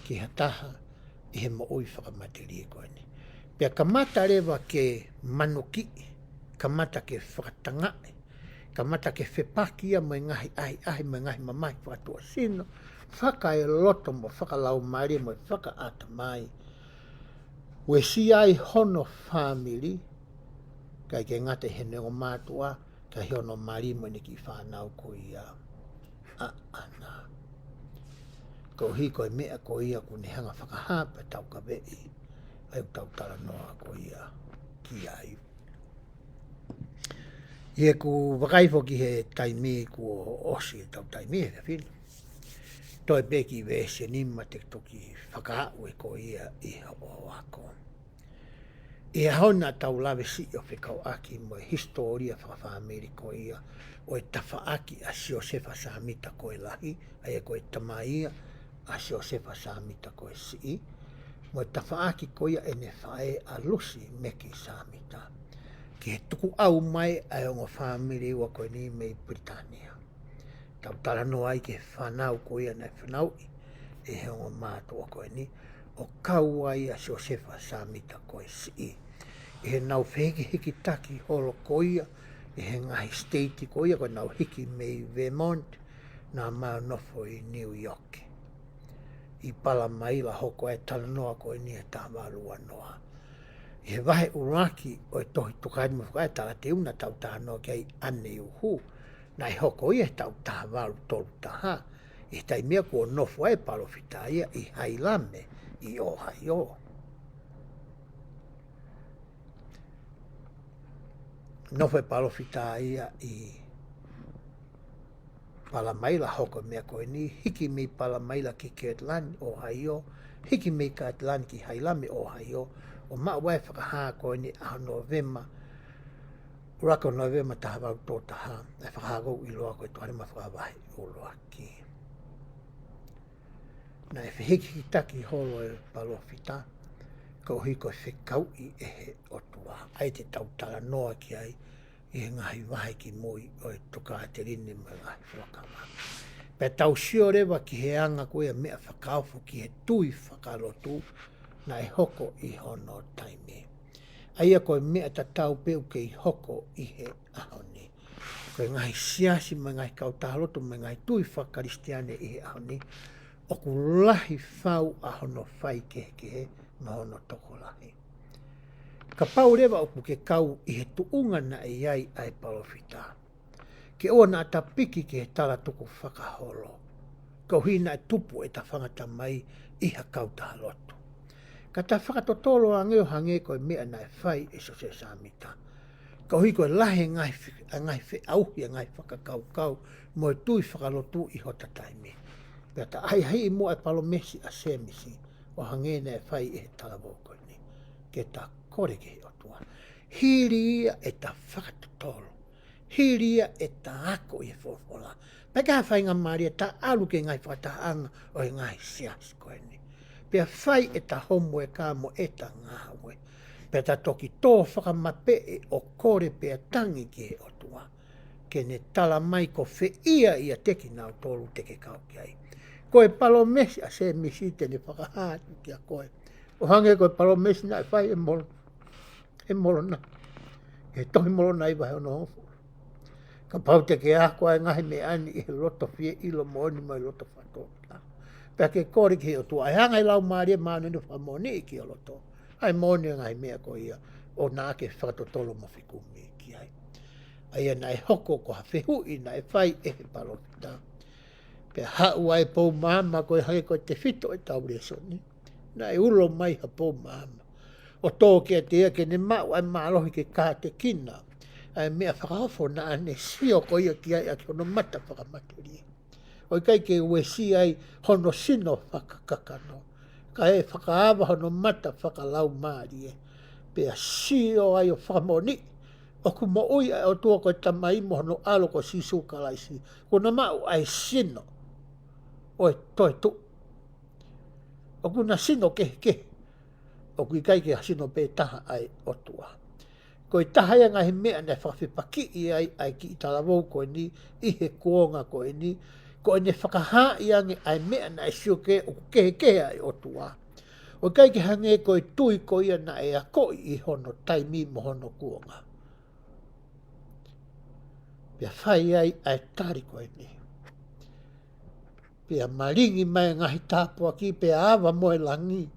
ki ha taha I he mooi whakamateri ko ni. Pea kamata rewa ke manuki, kamata ke whakatangae, kamata ke whepakia mo ngahi ahi mo ngahi mamahi whakatua sino, whaka e loto mo whakalau maari mo whaka ata mai. We si ai hono family, kai ke ngate hene o mātua, kai hono maari mo ni ki whanau ko ia a ana. Ko hi koe mea ko ia ku ne hanga whakahapa tau ka vei, ai tau tala noa ko ia ki ai. Ie ku wakaifo ki he taimi ku osi e tau taimi e whiri. Toi peki vese nima te toki whakaue ko ia iha o ako. E hona tau lawe si o whikau aki mo historia whakawhamiri ko ia o e tawhaaki a sio sefa samita ko e lahi, ai e ko e tamaia a sio sefa samita ko e si. Mo e tawhaaki ko ia e ne whae a lusi meki samita. Ki he tuku au mai ai o ngā whamiri ua koe ni mei Britania. Tau tala no ai ke whanau ko ia nei whanau e he o ngā mātua koe ni o kau ai a sio sefa samita ko e si. E he nau whehiki hiki taki holo ko ia, e he ngahi state ko ia, ko nau hiki mei Vermont, nā mau nofo i New York. I pala maila hoko e tala noa ko e ni e tāwalua noa. I he wahe uraki o e tohi tukai mo whakai tala te una tau taha noa kei ane uhu, na e hoko i e tau taha walu tolu taha, i tai mea kua nofo e palo whita ia i hailame i o hai o. Nofo e palo whita ia i pala maila hoko mea koe ni, hiki mei pala maila ki Kirtland o Haio, hiki mei Kirtland ki Hailame o Haio, o maa wai whakahaa koe ni a Novema, uraka Novema taha wau tō taha, e whakahaa kou i loa koe tuare ma whakawahi o loa ki. Na e whihiki ki taki holo e palo whita, ko hiko e whikau i ehe o tua, ai te tautala noa ki ai, i he ngahi wahi ki mui o e tuka te rini mo ngahi whakawa. Pea tau sio rewa ki he anga koe a mea whakaufu ki he tui whakalotu na e hoko i hono taime. Aia koe mea ta tau peu ke i hoko i he ahoni. Koe ngahi siasi mo ngahi kautahalotu mo ngahi tui whakaristiane i he ahoni, o ku lahi whau ahono whai kehe ma hono toko lahi. Ka pau rewa oku ke kau i he tuunga na e iai ai palofita. Ke oa na atapiki ke he tala tuku whakaholo. Kau hina e tupu e ta whangata mai i ha kauta lotu. Ka ta whakatotolo a ngeo hange koe mea na e whai e so se samita. Kau hi koe lahe ngai whi auhi a ngai whakakau mo e tui whakalotu i hota taimi. Pea ta ai hei mo e palomesi a semisi o hange na e whai e he tala woko ni. Ke ta kore ke o tua. Hiri ia e ta whakatotolo. Hiri ia e ta ako i e whofola. Peka whai ngā maria ta alu ke ngai whakataanga o e ngai sias koe ni. Pea whai e ta homo e kā mo e ta ngāwe. Pea ta toki tō whakamape e o kore pea tangi ke o tua. Ke ne tala mai ko whi ia teki nau tolu teke kau ki ai. Koe palo mesi a se misi te ne whakahātu ki a koe. O hange koe palo mesi na e whai e molo. E molo na. E tohi molo na i wahe ono hofu. Ka pau te ke ako ai ngahi me ani i he loto fie ilo mooni mai loto whatota. Pea ke kore ki o tua. Ai hanga i lau maaria maanu ni whamoni i ki o loto. Ai mooni ngahi mea ko ia. O nā ke whakatotolo mawhikumi ki ai. Ai na e hoko ko hawhehu i na e whai e he palota. Pea hau ai pou maama koe hake koe te whito e tauri e soni. Na e ulo mai ha pou maama. O tō ke te ea ke ne mau ai maalohi ke kā te kina. Ai mea whakahofo na ane sio ko ia ki ai a ki ono mata whakamaturi. O kai ke ue si ai hono sino whakakakano. Ka e whakaawa hono mata whakalau maari e. Pea sio ai o whakamoni. O ku mo ui ai o tua koe tamai mo hono alo ko sisu kalaisi. Ko na mau ai sino. O e toi tu. O ku na sino ke. O ku i kai ke sino pe taha ai o tua. Ko i taha ia ngahi mea ne whakawhipaki i ai ki i talavou koe ni, i he kuonga koe ni, ko i ne whakaha i ange ai mea na e sio ke o kehe ai o tua. O kai ke hange koe tui ko ia na e a koi I hono tai mimo hono kuonga. Pia whai ai ai tari koe ni. Pia maringi mai ngahi tāpua ki pia awa moe langi.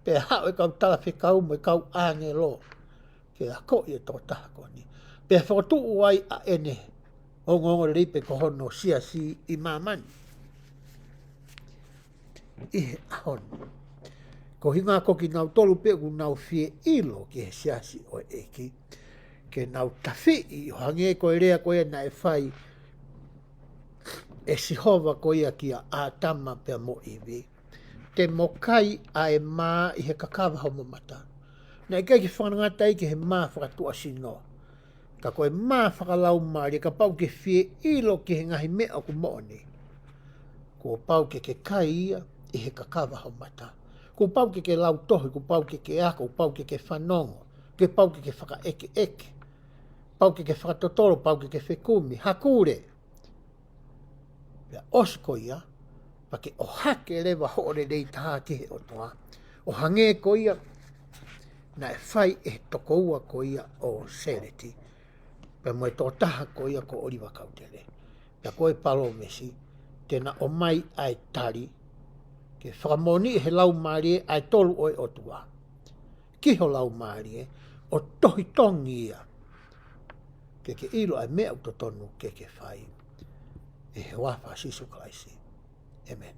Pia hao e kau tala whi kau mo e kau ānge lo. Ke a koi e tō taha koe ni. Pia whakatu uai a ene. O ngongo ripe ko hono sia si I mamani. Ihe ahono. Ko hinga koki nau tolu pe ku nau fie ilo ki he siasi o eki. Ke nau tawhi I hange koe rea koe na e whai e sihova ko ia ki a ātama pia mo iwi. Te mokai a e mā I he kakawa hau mamata. Na ikai ki whanangata I ki he mā whakatua sino. Ka koe mā whakalau maari ka pau ke fie ilo ki he ngahi mea ku mooni. Ko pau ke kai ia I he kakawa hau mata. Ko pau ke lau tohi, ko pau ke ako, ko pau ke whanongo, ke pau ke whaka eke eke. Pau ke whakatotoro, pau ke whekumi, hakure. Pia osko ia, pa ke o hake lewa hoore rei taha ki he otoa. O hange ko ia, na e whai e toko ua ko ia o sereti. Pia mo e tō taha ko ia ko oriwa kautere. Pia koe palo mesi, tena o mai ai tari, ke whakamoni he lau maari ai tolu oi otua. Ki ho lau maari o tohi tongi ia. Ke ilo ai mea utotonu ke whai. E he wafa sisu klaisi. Amen.